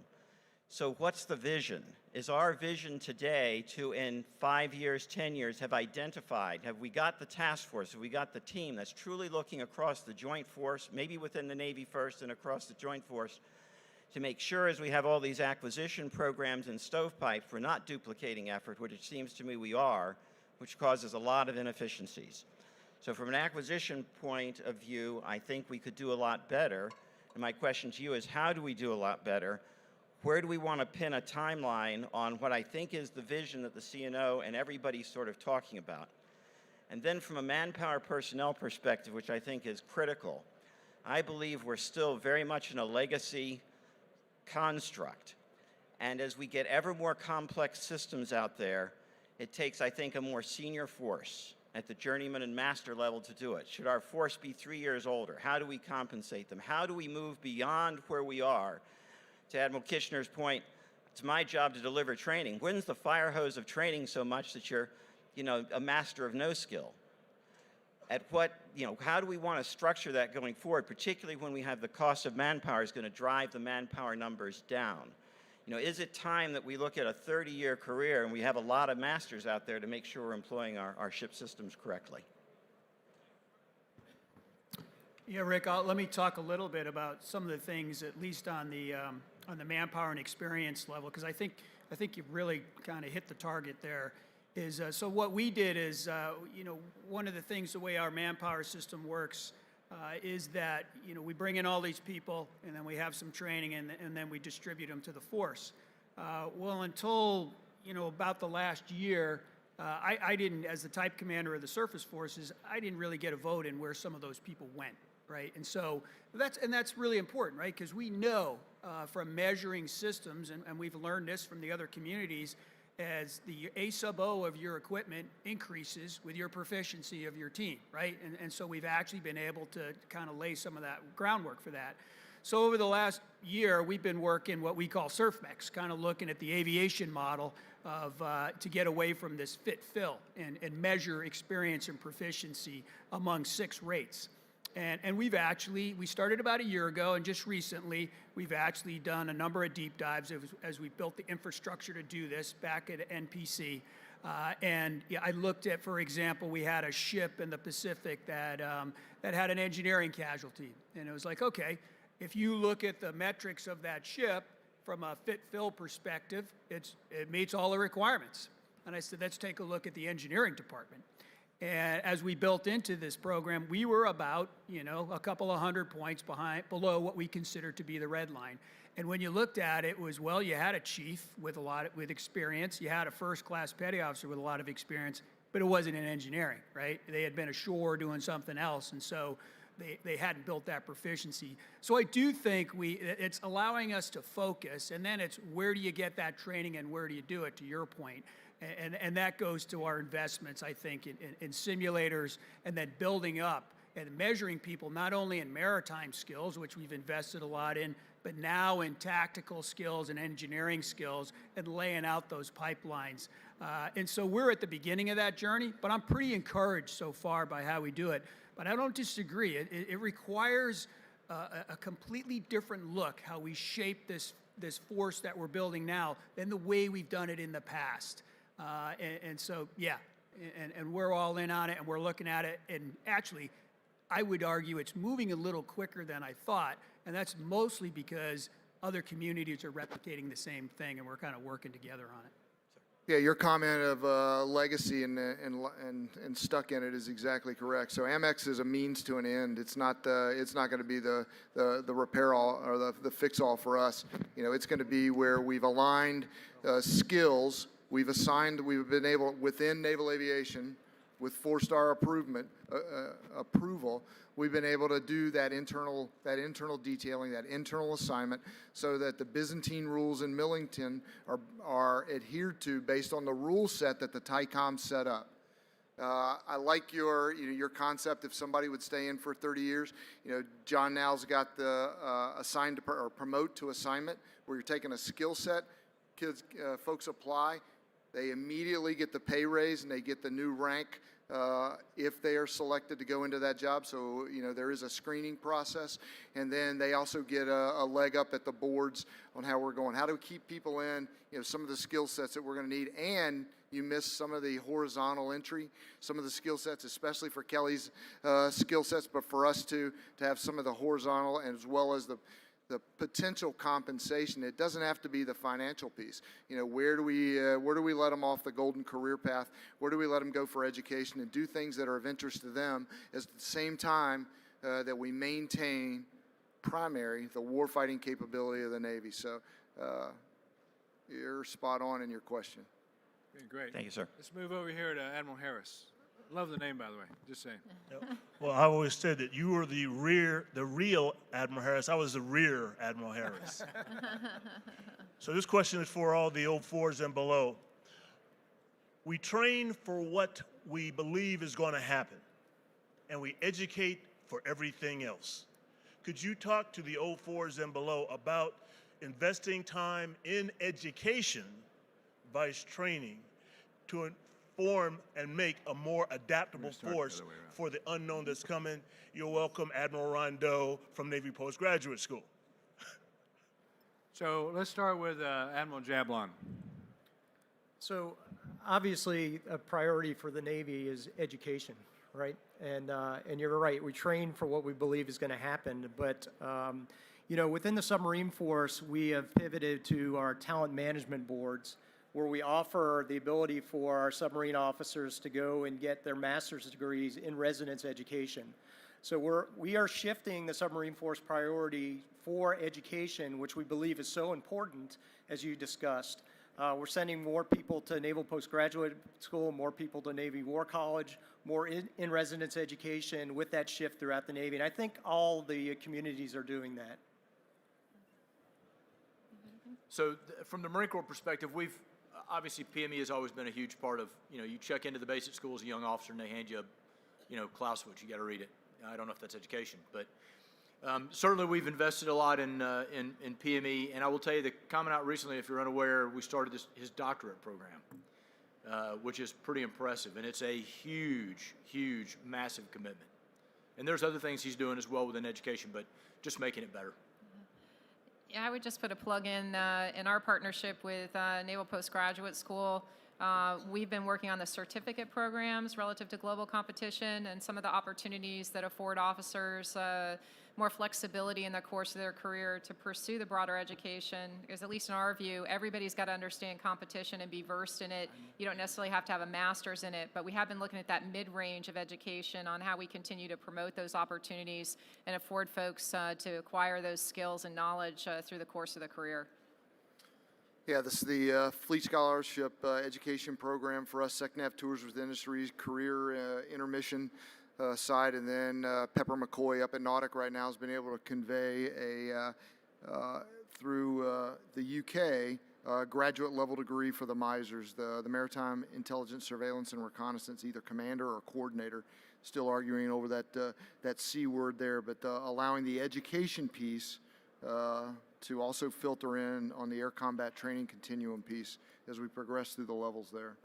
So what's the vision? Is our vision today to, in 5 years, 10 years, have we got the task force, have we got the team that's truly looking across the joint force, maybe within the Navy first and across the joint force, to make sure, as we have all these acquisition programs and stovepipes, we're not duplicating effort, which it seems to me we are, which causes a lot of inefficiencies. So from an acquisition point of view, I think we could do a lot better. And my question to you is, how do we do a lot better? Where do we want to pin a timeline on what I think is the vision that the CNO and everybody's sort of talking about? And then from a manpower personnel perspective, which I think is critical, I believe we're still very much in a legacy construct. And as we get ever more complex systems out there, it takes, I think, a more senior force at the journeyman and master level to do it. Should our force be 3 years older? How do we compensate them? How do we move beyond where we are? To Admiral Kitchener's point, it's my job to deliver training. When's the fire hose of training so much that you're, a master of no skill? At what, how do we want to structure that going forward, particularly when we have the cost of manpower is going to drive the manpower numbers down? Is it time that we look at a 30-year career and we have a lot of masters out there to make sure we're employing our ship systems correctly? Yeah, Rick, let me talk a little bit about some of the things, at least on the manpower and experience level, because I think you've really kind of hit the target there. So what we did is, one of the things, the way our manpower system works, is that, we bring in all these people, and then we have some training, and then we distribute them to the force. Well, until, about the last year, I didn't, as the type commander of the surface forces, I didn't really get a vote in where some of those people went, right? And so that's really important, right? Because we know from measuring systems, and we've learned this from the other communities, as the A sub O of your equipment increases with your proficiency of your team, right? And so we've actually been able to kind of lay some of that groundwork for that. So over the last year, we've been working what we call SurfMex, kind of looking at the aviation model of to get away from this fit-fill and measure experience and proficiency among 6 rates. And we started about a year ago, and just recently, we've actually done a number of deep dives as we built the infrastructure to do this back at NPC. I looked at, for example, we had a ship in the Pacific that had an engineering casualty. And it was like, okay, if you look at the metrics of that ship from a fit-fill perspective, it meets all the requirements. And I said, let's take a look at the engineering department. And as we built into this program, we were about, a couple of 100 points below what we consider to be the red line. And when you looked at it, you had a chief with with experience, you had a first-class petty officer with a lot of experience, but it wasn't in engineering, right? They had been ashore doing something else, and so they hadn't built that proficiency. So I do think it's allowing us to focus, and then it's where do you get that training and where do you do it, to your point. And that goes to our investments, I think, in simulators, and then building up and measuring people not only in maritime skills, which we've invested a lot in, but now in tactical skills and engineering skills and laying out those pipelines. And so we're at the beginning of that journey, but I'm pretty encouraged so far by how we do it. But I don't disagree. It requires a completely different look, how we shape this force that we're building now, than the way we've done it in the past. So, yeah, and we're all in on it, and we're looking at it, and actually, I would argue it's moving a little quicker than I thought, and that's mostly because other communities are replicating the same thing, and we're kind of working together on it. Yeah, your comment of legacy and stuck in it is exactly correct. So Amex is a means to an end. It's not going to be the repair all or the fix all for us. It's going to be where we've aligned skills. We've been able, within naval aviation, with 4-star approval, we've been able to do that internal detailing, that internal assignment, so that the Byzantine rules in Millington are adhered to based on the rule set that the TICOM set up. I like your concept if somebody would stay in for 30 years. John now's got the assigned to or promote to assignment, where you're taking a skill set, folks apply. They immediately get the pay raise and they get the new rank if they are selected to go into that job. So, there is a screening process. And then they also get a leg up at the boards on how we're going. How do we keep people in, some of the skill sets that we're going to need. And you miss some of the horizontal entry, some of the skill sets, especially for Kelly's skill sets, but for us to have some of the horizontal as well as the potential compensation. It doesn't have to be the financial piece. Where do we let them off the golden career path? Where do we let them go for education and do things that are of interest to them, at the same time that we maintain the warfighting capability of the Navy? So you're spot on in your question. Okay, great. Thank you, sir. Let's move over here to Admiral Harris. Love the name, by the way. Just saying. Well, I always said that you were the real Admiral Harris. I was the rear Admiral Harris. So this question is for all the 04s and below. We train for what we believe is going to happen, and we educate for everything else. Could you talk to the 04s and below about investing time in education vice training to inform and make a more adaptable force for the unknown that's coming? You're welcome, Admiral Rondeau from Navy Postgraduate School. So let's start with Admiral Jablon. So obviously, a priority for the Navy is education, right? And you're right, we train for what we believe is going to happen, but you know, within the submarine force, we have pivoted to our talent management boards, where we offer the ability for our submarine officers to go and get their master's degrees in residence education. So we are shifting the submarine force priority for education, which we believe is so important, as you discussed. We're sending more people to Naval Postgraduate School, more people to Navy War College, more in residence education with that shift throughout the Navy. And I think all the communities are doing that. So from the Marine Corps perspective, we've obviously PME has always been a huge part of, you know, you check into the basic school as a young officer and they hand you a, you know, Clausewitz, you got to read it. I don't know if that's education, but certainly we've invested a lot in PME, and I will tell you, the coming out recently, if you're unaware, we started his doctorate program, which is pretty impressive, and it's a huge, huge, massive commitment. And there's other things he's doing as well within education, but just making it better. Yeah, I would just put a plug in our partnership with Naval Postgraduate School. We've been working on the certificate programs relative to global competition and some of the opportunities that afford officers more flexibility in the course of their career to pursue the broader education. Because at least in our view, everybody's got to understand competition and be versed in it. You don't necessarily have to have a master's in it, but we have been looking at that mid-range of education on how we continue to promote those opportunities and afford folks to acquire those skills and knowledge through the course of the career. Yeah, this is the Fleet Scholarship Education Program for us, Second Nav Tours with Industries, career intermission side, and then Pepper McCoy up at Nautic right now has been able to convey through the UK graduate level degree for the MISERs, the Maritime Intelligence, Surveillance, and Reconnaissance, either commander or coordinator. Still arguing over that C word there, but allowing the education piece to also filter in on the air combat training continuum piece as we progress through the levels there.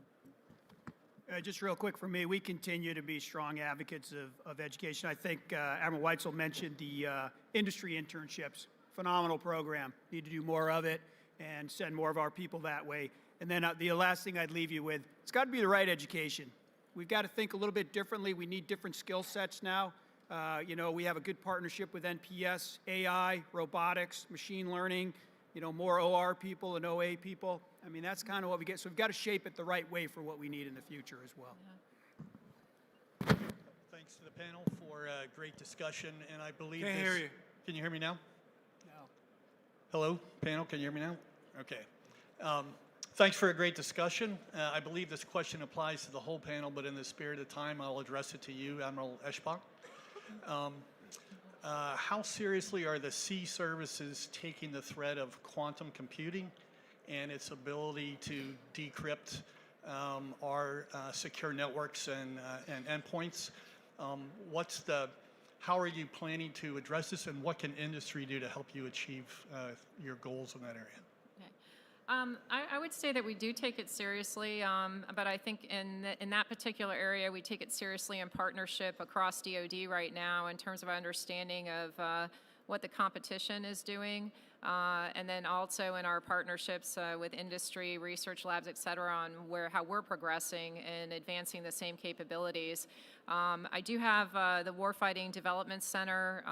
Just real quick for me, we continue to be strong advocates of education. I think Admiral Weitzel mentioned the industry internships. Phenomenal program. Need to do more of it and send more of our people that way. And then the last thing I'd leave you with, it's got to be the right education. We've got to think a little bit differently. We need different skill sets now. You know, we have a good partnership with NPS, AI, robotics, machine learning, you know, more OR people and OA people. I mean, that's kind of what we get. So we've got to shape it the right way for what we need in the future as well. Yeah. Thanks to the panel for a great discussion, and I believe Can't hear you. Can you hear me now? No. Hello, panel, can you hear me now? Okay. Thanks for a great discussion. I believe this question applies to the whole panel, but in the spirit of time, I'll address it to you, Admiral Eschbach. How seriously are the sea services taking the threat of quantum computing and its ability to decrypt our secure networks and endpoints? How are you planning to address this, and what can industry do to help you achieve your goals in that area? I would say that we do take it seriously, but I think in that particular area, we take it seriously in partnership across DoD right now in terms of our understanding of what the competition is doing, and then also in our partnerships with industry, research labs, et cetera, on how we're progressing and advancing the same capabilities. I do have the Warfighting Development Center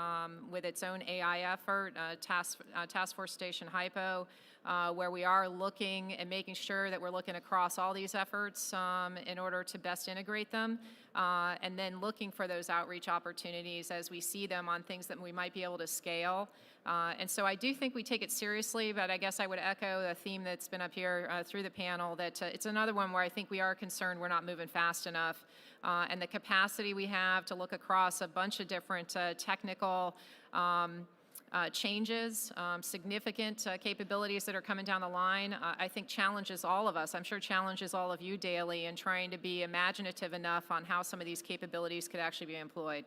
with its own AI effort, Task Force Station Hypo, where we are looking and making sure that we're looking across all these efforts in order to best integrate them, and then looking for those outreach opportunities as we see them on things that we might be able to scale. And so I do think we take it seriously, but I guess I would echo the theme that's been up here through the panel, that it's another one where I think we are concerned we're not moving fast enough. And the capacity we have to look across a bunch of different technical changes, significant capabilities that are coming down the line, I think challenges all of us. I'm sure challenges all of you daily in trying to be imaginative enough on how some of these capabilities could actually be employed.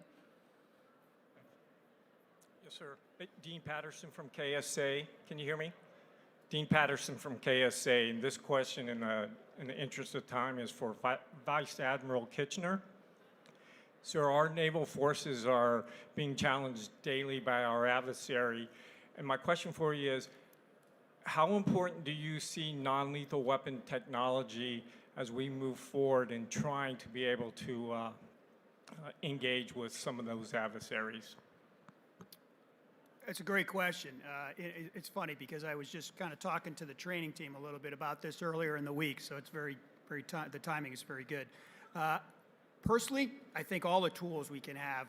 Yes, sir. Dean Patterson from KSA. Can you hear me? Dean Patterson from KSA. And this question, in the interest of time, is for Vice Admiral Kitchener. So our naval forces are being challenged daily by our adversary. And my question for you is, how important do you see non-lethal weapon technology as we move forward in trying to be able to engage with some of those adversaries? It's a great question. It's funny because I was just kind of talking to the training team a little bit about this earlier in the week, so it's the timing is very good. Personally, I think all the tools we can have,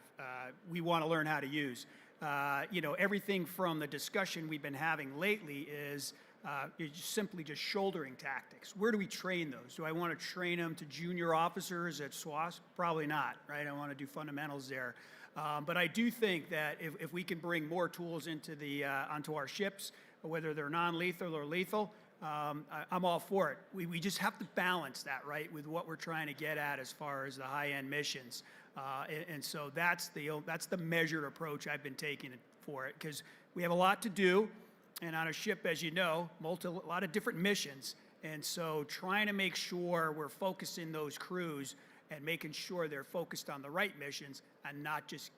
we want to learn how to use. Everything from the discussion we've been having lately is simply just shouldering tactics. Where do we train those? Do I want to train them to junior officers at SWAS? Probably not, right? I want to do fundamentals there. But I do think that if we can bring more tools onto our ships, whether they're non-lethal or lethal, I'm all for it. We just have to balance that, right, with what we're trying to get at as far as the high-end missions. And so that's the measured approach I've been taking for it, because we have a lot to do, and on a ship, as you know, a lot of different missions. And so trying to make sure we're focusing those crews and making sure they're focused on the right missions and not just,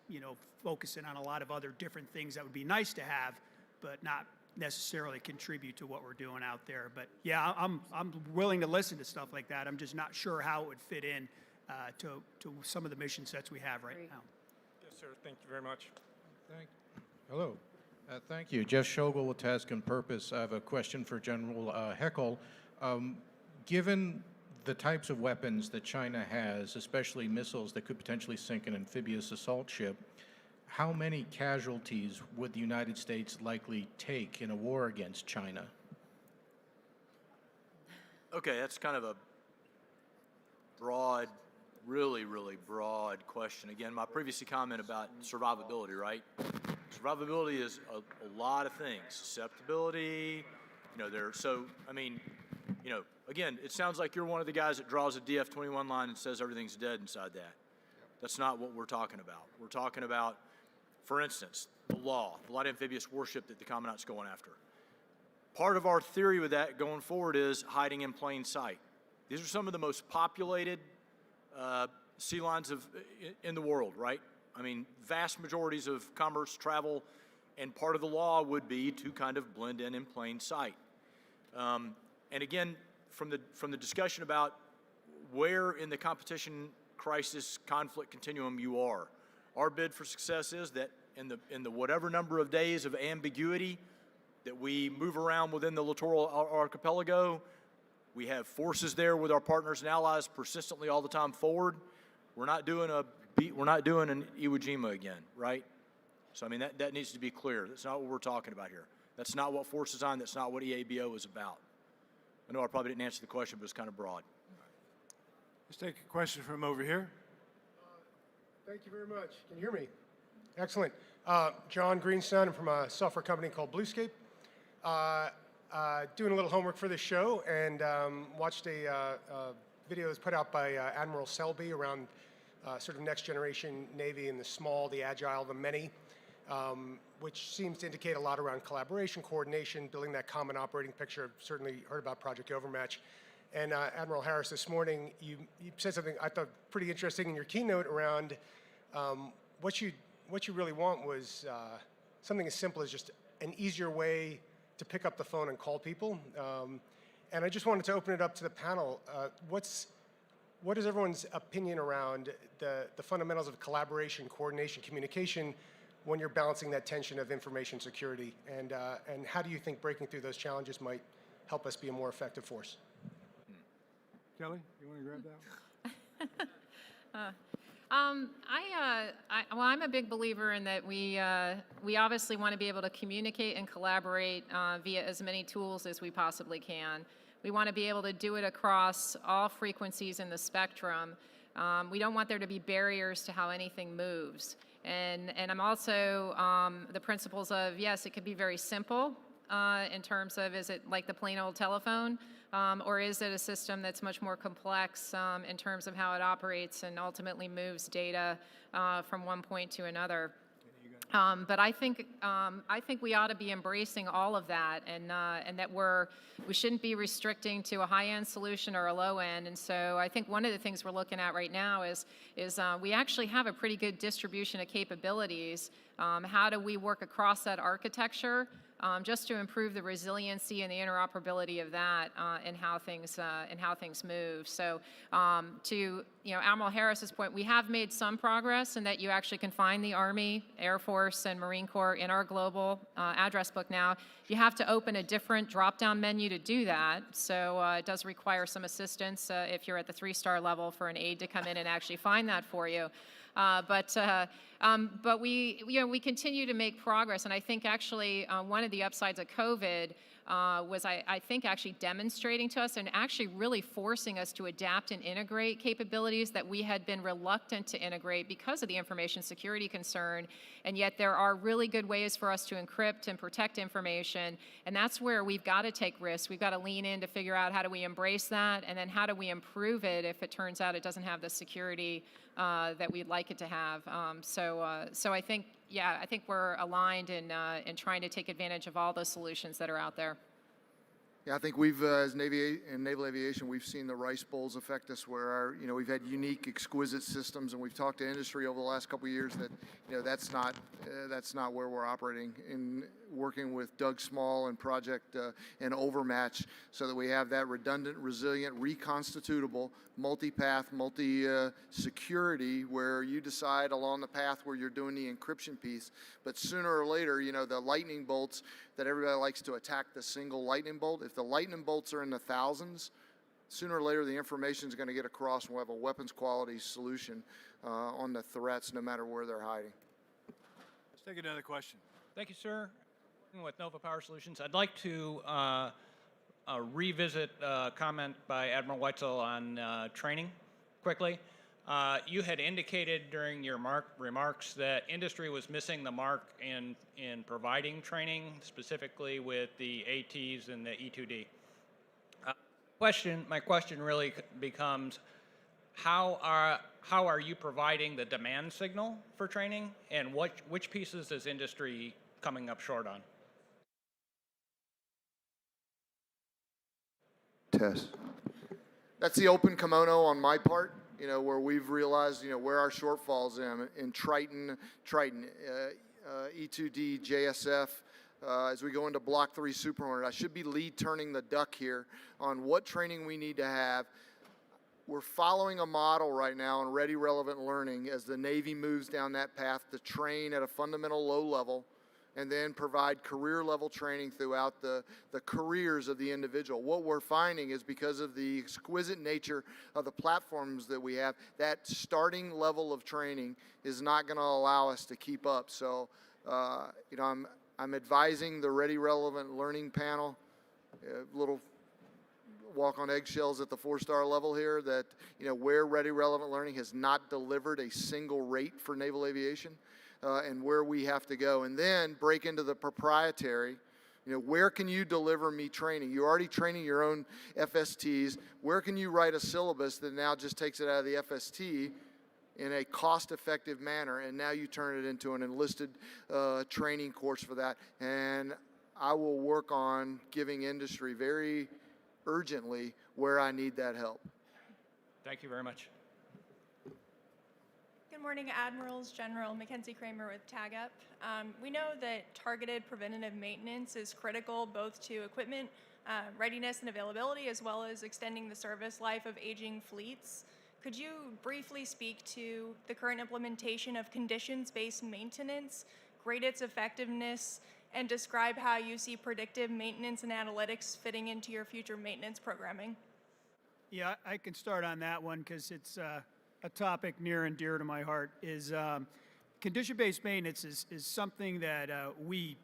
focusing on a lot of other different things that would be nice to have, but not necessarily contribute to what we're doing out there. But yeah, I'm willing to listen to stuff like that. I'm just not sure how it would fit in to some of the mission sets we have right now. Yes, sir. Thank you very much. Hello. Thank you. Jeff Schogel with Task and Purpose. I have a question for General Heckel. Given the types of weapons that China has, especially missiles that could potentially sink an amphibious assault ship, how many casualties would the United States likely take in a war against China? Okay, that's kind of a broad, really, really broad question. Again, my previous comment about survivability, right? Survivability is a lot of things. Susceptibility, again, it sounds like you're one of the guys that draws a DF-21 line and says everything's dead inside that. That's not what we're talking about. We're talking about, for instance, the light amphibious warship that the Commandant's going after. Part of our theory with that going forward is hiding in plain sight. These are some of the most populated sea lines in the world, right? I mean, vast majorities of commerce, travel, and part of the law would be to kind of blend in plain sight. And again, from the discussion about where in the competition crisis conflict continuum you are, our bid for success is that in the whatever number of days of ambiguity that we move around within the littoral archipelago, we have forces there with our partners and allies persistently all the time forward. We're not doing an Iwo Jima again, right? So I mean that needs to be clear. That's not what we're talking about here. That's not what Forces On. That's not what EABO is about. I know I probably didn't answer the question, but it's kind of broad. Let's take a question from over here. Thank you very much. Can you hear me? Excellent. John Greenstone. I'm from a software company called Bluescape. Doing a little homework for this show and watched a video that was put out by Admiral Selby around sort of next generation Navy and the small, the agile, the many, which seems to indicate a lot around collaboration, coordination, building that common operating picture. I've certainly heard about Project Overmatch. And Admiral Harris, this morning, you said something I thought pretty interesting in your keynote around what you really want was something as simple as just an easier way to pick up the phone and call people. And I just wanted to open it up to the panel. What is everyone's opinion around the fundamentals of collaboration, coordination, communication when you're balancing that tension of information security? And how do you think breaking through those challenges might help us be a more effective force? Kelly, you want to grab that? I'm a big believer in that we obviously want to be able to communicate and collaborate via as many tools as we possibly can. We want to be able to do it across all frequencies in the spectrum. We don't want there to be barriers to how anything moves. And I'm also the principles of, yes, it could be very simple in terms of, is it like the plain old telephone, or is it a system that's much more complex in terms of how it operates and ultimately moves data from one point to another. But I think we ought to be embracing all of that, and that we shouldn't be restricting to a high-end solution or a low-end. And so I think one of the things we're looking at right now is we actually have a pretty good distribution of capabilities. How do we work across that architecture just to improve the resiliency and the interoperability of that and how things move? So to Admiral Harris's point, we have made some progress in that you actually can find the Army, Air Force, and Marine Corps in our global address book now. You have to open a different drop-down menu to do that, so it does require some assistance if you're at the 3-star level for an aide to come in and actually find that for you. But we continue to make progress, and I think actually one of the upsides of COVID was I think actually demonstrating to us and actually really forcing us to adapt and integrate capabilities that we had been reluctant to integrate because of the information security concern, and yet there are really good ways for us to encrypt and protect information, and that's where we've got to take risks. We've got to lean in to figure out how do we embrace that, and then how do we improve it if it turns out it doesn't have the security that we'd like it to have. So I think, yeah, I think we're aligned in trying to take advantage of all those solutions that are out there. Yeah, I think we've, as Navy and Naval Aviation, we've seen the rice bowls affect us where we've had unique, exquisite systems, and we've talked to industry over the last couple of years that, that's not where we're operating. In working with Doug Small and Project and Overmatch, so that we have that redundant, resilient, reconstitutable, multi-path, multi-security, where you decide along the path where you're doing the encryption piece, but sooner or later, the lightning bolts that everybody likes to attack, the single lightning bolt. If the lightning bolts are in the thousands, sooner or later the information is going to get across, and we'll have a weapons quality solution on the threats, no matter where they're hiding. Let's take another question. Thank you, sir. With Nova Power Solutions, I'd like to revisit a comment by Admiral Weitzel on training quickly. You had indicated during your remarks that industry was missing the mark in providing training, specifically with the ATs and the E2D. My question really becomes, how are you providing the demand signal for training, and which pieces is industry coming up short on? Tess. That's the open kimono on my part, where we've realized, where our shortfalls in Triton, E2D, JSF. As we go into Block 3 Super Hornet, I should be lead turning the duck here on what training we need to have. We're following a model right now on Ready Relevant Learning as the Navy moves down that path to train at a fundamental low level, and then provide career-level training throughout the careers of the individual. What we're finding is, because of the exquisite nature of the platforms that we have, that starting level of training is not going to allow us to keep up. So, I'm advising the Ready Relevant Learning panel, a little walk on eggshells at the 4-star level here, that, where Ready Relevant Learning has not delivered a single rate for naval aviation, and where we have to go, and then break into the proprietary. Where can you deliver me training? You're already training your own FSTs. Where can you write a syllabus that now just takes it out of the FST in a cost-effective manner, and now you turn it into an enlisted training course for that? And I will work on giving industry very urgently where I need that help. Thank you very much. Good morning, Admirals. General Mackenzie Kramer with TAGUP. We know that targeted preventative maintenance is critical both to equipment readiness and availability, as well as extending the service life of aging fleets. Could you briefly speak to the current implementation of conditions-based maintenance, grade its effectiveness, and describe how you see predictive maintenance and analytics fitting into your future maintenance programming? Yeah, I can start on that one because it's a topic near and dear to my heart. Is condition-based maintenance is something that we,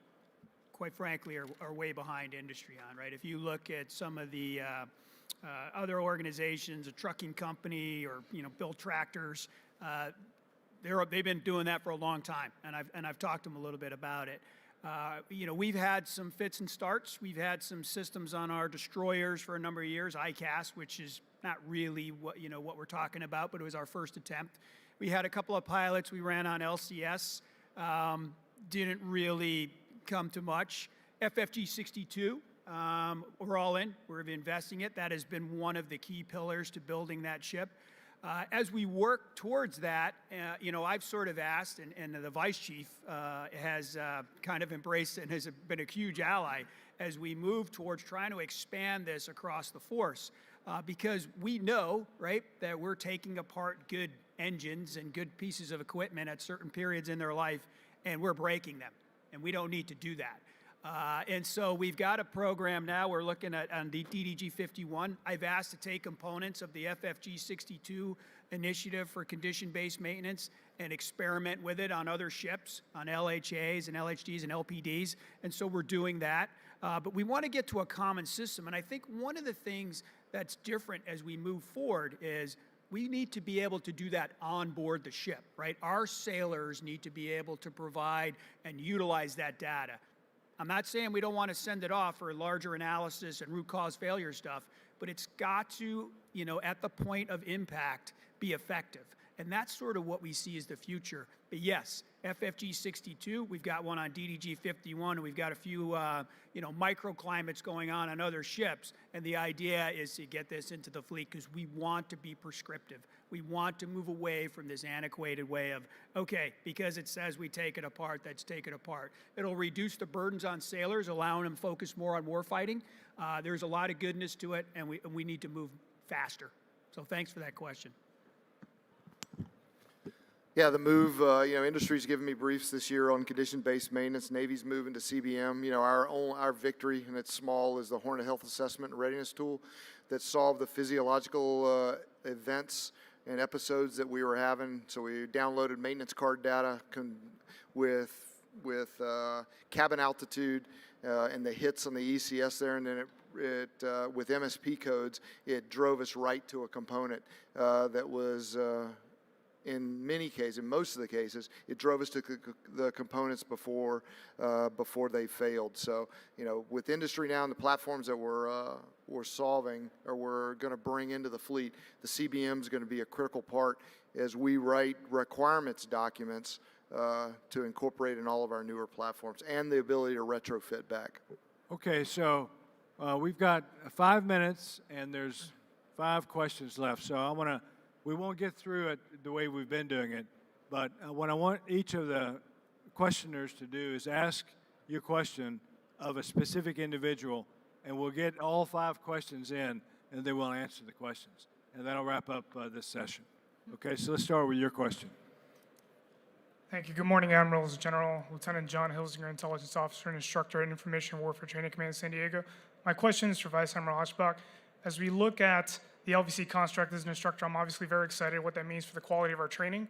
quite frankly, are way behind industry on, right? If you look at some of the other organizations, a trucking company, or build tractors, they've been doing that for a long time, and I've talked to them a little bit about it. You know, we've had some fits and starts. We've had some systems on our destroyers for a number of years, ICAS, which is not really what we're talking about, but it was our first attempt. We had a couple of pilots we ran on LCS, didn't really come to much. FFG 62, we're all in. We're investing it. That has been one of the key pillars to building that ship. As we work towards that, you know, I've sort of asked, and the vice chief has kind of embraced and has been a huge ally as we move towards trying to expand this across the force. Because we know, right, that we're taking apart good engines and good pieces of equipment at certain periods in their life, and we're breaking them, and we don't need to do that. And so we've got a program now we're looking at on the DDG 51. I've asked to take components of the FFG 62 initiative for condition-based maintenance and experiment with it on other ships, on LHAs and LHDs and LPDs. And so we're doing that. But we want to get to a common system. And I think one of the things that's different as we move forward is we need to be able to do that on board the ship, right? Our sailors need to be able to provide and utilize that data. I'm not saying we don't want to send it off for larger analysis and root cause failure stuff, but it's got to, you know, at the point of impact, be effective. And that's sort of what we see as the future. But yes, FFG 62, we've got one on DDG 51, and we've got a few, you know, microclimates going on other ships. And the idea is to get this into the fleet because we want to be prescriptive. We want to move away from this antiquated way of, okay, because it says we take it apart, let's take it apart. It'll reduce the burdens on sailors, allowing them to focus more on warfighting. There's a lot of goodness to it, and we need to move faster. So thanks for that question. Yeah, the move, you know, industry's given me briefs this year on condition-based maintenance. Navy's moving to CBM. You know, our victory, and it's small, is the Hornet Health Assessment and Readiness Tool that solved the physiological events and episodes that we were having. So we downloaded maintenance card data with cabin altitude and the hits on the ECS there, and then it with MSP codes, it drove us right to a component that was in most of the cases, it drove us to the components before they failed. So, you know, with industry now and the platforms that we're solving or we're going to bring into the fleet, the CBM is going to be a critical part as we write requirements documents to incorporate in all of our newer platforms and the ability to retrofit back. Okay, so we've got 5 minutes and there's 5 questions left. So we won't get through it the way we've been doing it, but what I want each of the questioners to do is ask your question of a specific individual, and we'll get all 5 questions in, and then we'll answer the questions. And that'll wrap up this session. Okay, so let's start with your question. Thank you. Good morning, Admirals, General Lieutenant John Hilsinger, Intelligence Officer and Instructor at Information Warfare Training Command, San Diego. My question is for Vice Admiral Aschbach. As we look at the LVC construct as an instructor, I'm obviously very excited what that means for the quality of our training.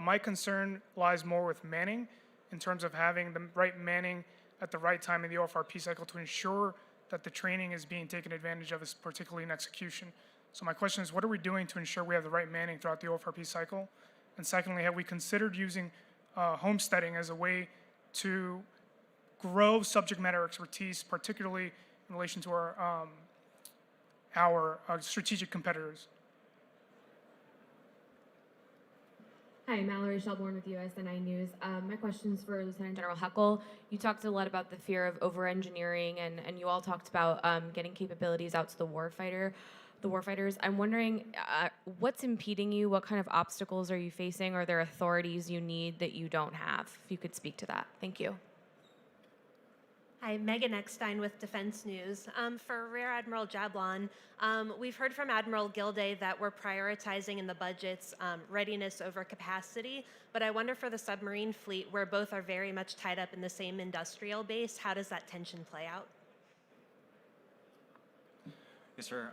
My concern lies more with manning in terms of having the right manning at the right time in the OFRP cycle to ensure that the training is being taken advantage of, particularly in execution. So my question is, what are we doing to ensure we have the right manning throughout the OFRP cycle? And secondly, have we considered using homesteading as a way to grow subject matter expertise, particularly in relation to our strategic competitors? Hi, Mallory Shelbourne with USNI News. My question is for Lieutenant General Heckel. You talked a lot about the fear of over-engineering, and you all talked about getting capabilities out to the warfighters. I'm wondering what's impeding you? What kind of obstacles are you facing? Are there authorities you need that you don't have? If you could speak to that. Thank you. Hi, Megan Eckstein with Defense News. For Rear Admiral Jablon, we've heard from Admiral Gilday that we're prioritizing in the budgets readiness over capacity, but I wonder for the submarine fleet, where both are very much tied up in the same industrial base, how does that tension play out? Yes, sir.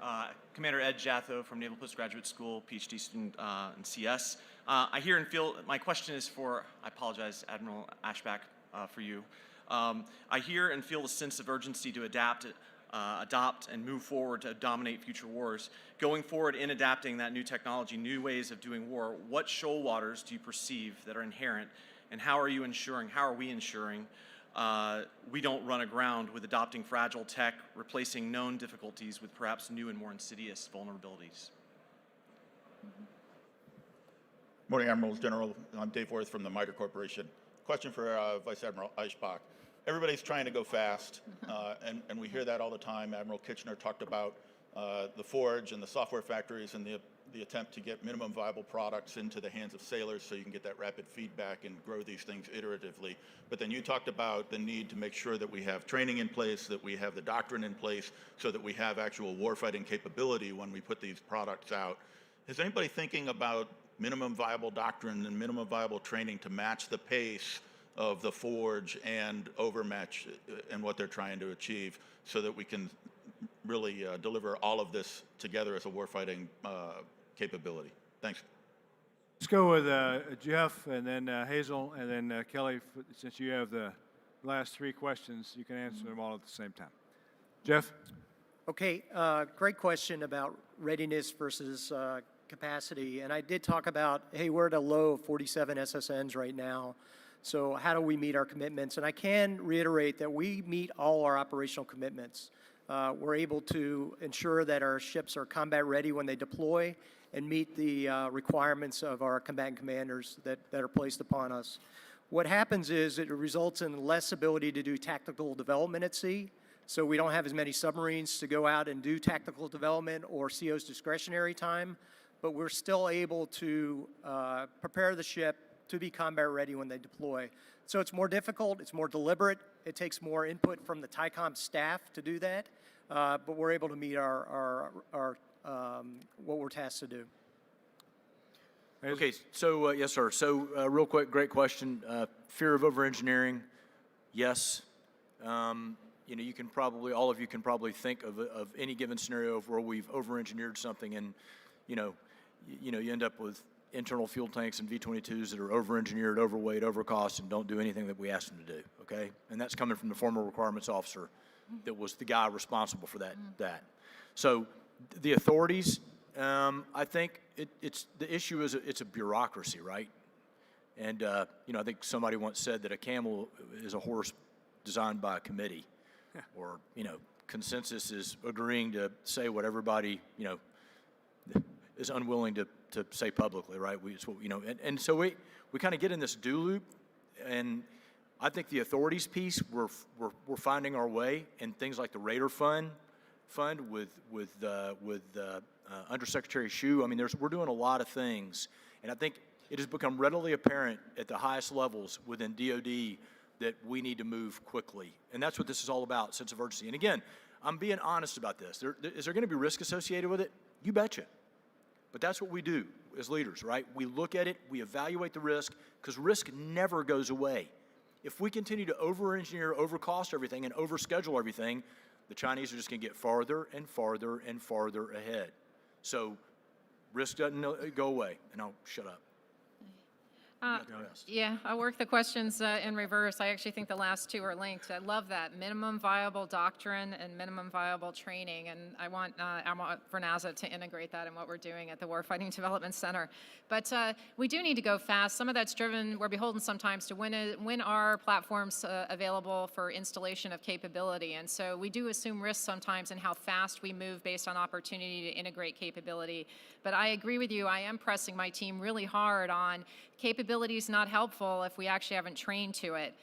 Commander Ed Jatho from Naval Postgraduate School, PhD student in CS. I hear and feel, my question is for, I apologize, Admiral Aschbach, for you. I hear and feel a sense of urgency to adapt adopt and move forward to dominate future wars. Going forward in adapting that new technology, new ways of doing war, what shoal waters do you perceive that are inherent, and how are we ensuring we don't run aground with adopting fragile tech, replacing known difficulties with perhaps new and more insidious vulnerabilities? Morning, Admirals General. I'm Dave Worth from the MITRE Corporation. Question for Vice Admiral Eschbach. Everybody's trying to go fast, and we hear that all the time. Admiral Kitchener talked about the forge and the software factories and the attempt to get minimum viable products into the hands of sailors so you can get that rapid feedback and grow these things iteratively. But then you talked about the need to make sure that we have training in place, that we have the doctrine in place, so that we have actual warfighting capability when we put these products out. Is anybody thinking about minimum viable doctrine and minimum viable training to match the pace of the forge and overmatch and what they're trying to achieve so that we can really deliver all of this together as a warfighting capability? Thanks. Let's go with Jeff, and then Hazel, and then Kelly. Since you have the last three questions, you can answer them all at the same time. Jeff? Okay, great question about readiness versus capacity. And I did talk about, hey, we're at a low of 47 SSNs right now. So how do we meet our commitments? And I can reiterate that we meet all our operational commitments. We're able to ensure that our ships are combat ready when they deploy and meet the requirements of our combatant commanders that are placed upon us. What happens is it results in less ability to do tactical development at sea. So we don't have as many submarines to go out and do tactical development or CO's discretionary time, but we're still able to prepare the ship to be combat ready when they deploy. So it's more difficult, it's more deliberate, it takes more input from the TICOM staff to do that, but we're able to meet our what we're tasked to do. Okay, so yes, sir. So real quick, great question. Fear of over-engineering, yes. You know, you can probably, all of you can probably think of any given scenario where we've over-engineered something, and you end up with internal fuel tanks and V-22s that are over-engineered, overweight, overcost, and don't do anything that we asked them to do. Okay, and that's coming from the former requirements officer that was the guy responsible for that. So the authorities, I think it's the issue is it's a bureaucracy, right? And I think somebody once said that a camel is a horse designed by a committee, or consensus is agreeing to say what everybody is unwilling to say publicly, right? And so we kind of get in this do loop, and I think the authorities piece we're finding our way, and things like the Raider Fund with Undersecretary Hsu. I mean, we're doing a lot of things, and I think it has become readily apparent at the highest levels within DoD that we need to move quickly, and that's what this is all about: sense of urgency. And again, I'm being honest about this. Is there going to be risk associated with it? You betcha. But that's what we do as leaders, right? We look at it, we evaluate the risk, because risk never goes away. If we continue to over-engineer, over-cost everything, and over-schedule everything, the Chinese are just going to get farther and farther and farther ahead. So risk doesn't go away, and I'll shut up. Yeah, I'll work the questions in reverse. I actually think the last two are linked. I love that. Minimum viable doctrine and minimum viable training. And I want Admiral Vernaza to integrate that in what we're doing at the Warfighting Development Center. But we do need to go fast. Some of that's driven, we're beholden sometimes to when are platforms available for installation of capability. And so we do assume risk sometimes in how fast we move based on opportunity to integrate capability. But I agree with you. I am pressing my team really hard on capability is not helpful if we actually haven't trained to it.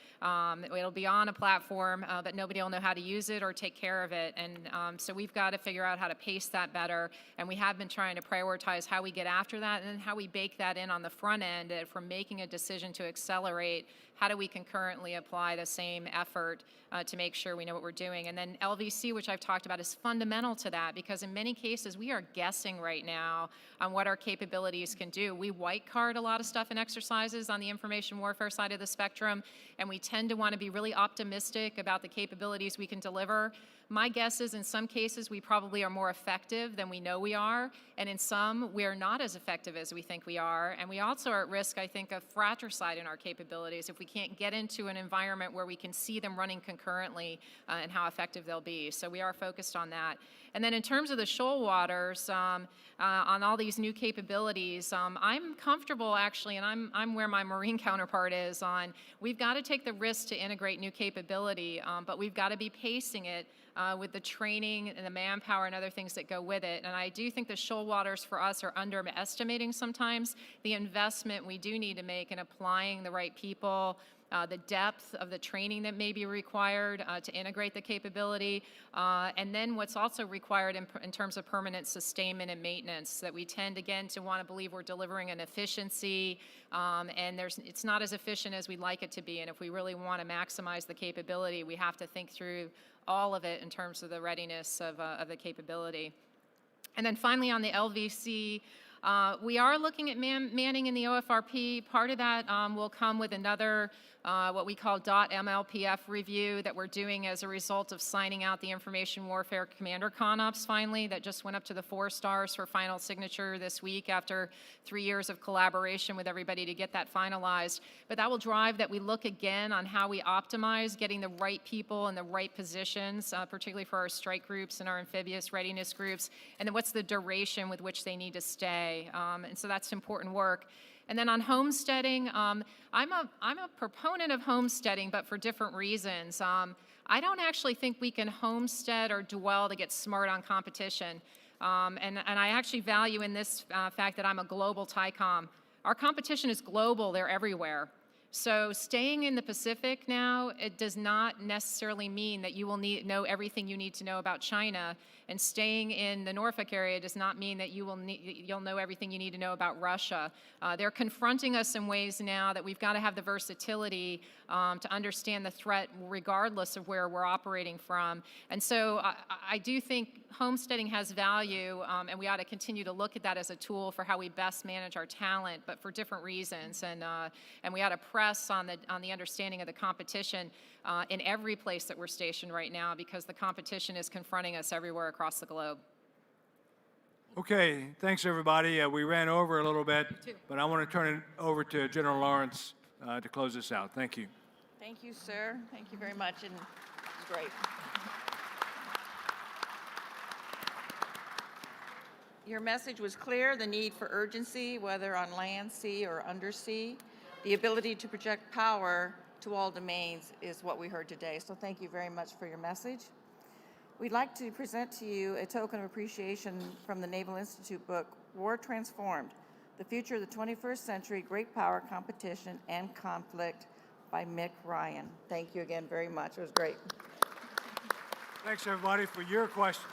It'll be on a platform, but nobody will know how to use it or take care of it. And so we've got to figure out how to pace that better. And we have been trying to prioritize how we get after that and then how we bake that in on the front end. If we're making a decision to accelerate, how do we concurrently apply the same effort to make sure we know what we're doing? And then LVC, which I've talked about, is fundamental to that, because in many cases we are guessing right now on what our capabilities can do. We white card a lot of stuff in exercise exercises on the information warfare side of the spectrum, and we tend to want to be really optimistic about the capabilities we can deliver. My guess is in some cases we probably are more effective than we know we are, and in some we are not as effective as we think we are, and we also are at risk, I think, of fratricide in our capabilities if we can't get into an environment where we can see them running concurrently and how effective they'll be. So we are focused on that. And then in terms of the shoal waters, on all these new capabilities, I'm comfortable actually, and I'm where my Marine counterpart is on, we've got to take the risk to integrate new capability, but we've got to be pacing it with the training and the manpower and other things that go with it. And I do think the shoal waters for us are underestimating sometimes the investment we do need to make in applying the right people, the depth of the training that may be required to integrate the capability, and then what's also required in terms of permanent sustainment and maintenance, that we tend, again, to want to believe we're delivering an efficiency, and it's not as efficient as we'd like it to be. And if we really want to maximize the capability, we have to think through all of it in terms of the readiness of the capability. And then finally on the LVC, we are looking at manning in the OFRP. Part of that will come with another what we call .MLPF review that we're doing as a result of signing out the Information Warfare Commander CONOPS finally, that just went up to the 4 stars for final signature this week after 3 years of collaboration with everybody to get that finalized. But that will drive that we look again on how we optimize getting the right people in the right positions, particularly for our strike groups and our amphibious readiness groups, and then what's the duration with which they need to stay. And so that's important work. And then on homesteading, I'm a proponent of homesteading, but for different reasons. I don't actually think we can homestead or dwell to get smart on competition. And I actually value in this fact that I'm a global TICOM. Our competition is global, they're everywhere. So staying in the Pacific now, it does not necessarily mean that you will know everything you need to know about China. And staying in the Norfolk area does not mean that you'll know everything you need to know about Russia. They're confronting us in ways now that we've got to have the versatility to understand the threat regardless of where we're operating from. And so I do think homesteading has value, and we ought to continue to look at that as a tool for how we best manage our talent, but for different reasons. And we ought to press on the understanding of the competition in every place that we're stationed right now, because the competition is confronting us everywhere across the globe. Okay, thanks everybody. We ran over a little bit, but I want to turn it over to General Lawrence to close this out. Thank you. Thank you, sir. Thank you very much, and it's great. Your message was clear: the need for urgency, whether on land, sea, or undersea. The ability to project power to all domains is what we heard today. So thank you very much for your message. We'd like to present to you a token of appreciation from the Naval Institute book, War Transformed: The Future of the 21st Century, Great Power, Competition, and Conflict by Mick Ryan. Thank you again very much. It was great. Thanks everybody for your questions.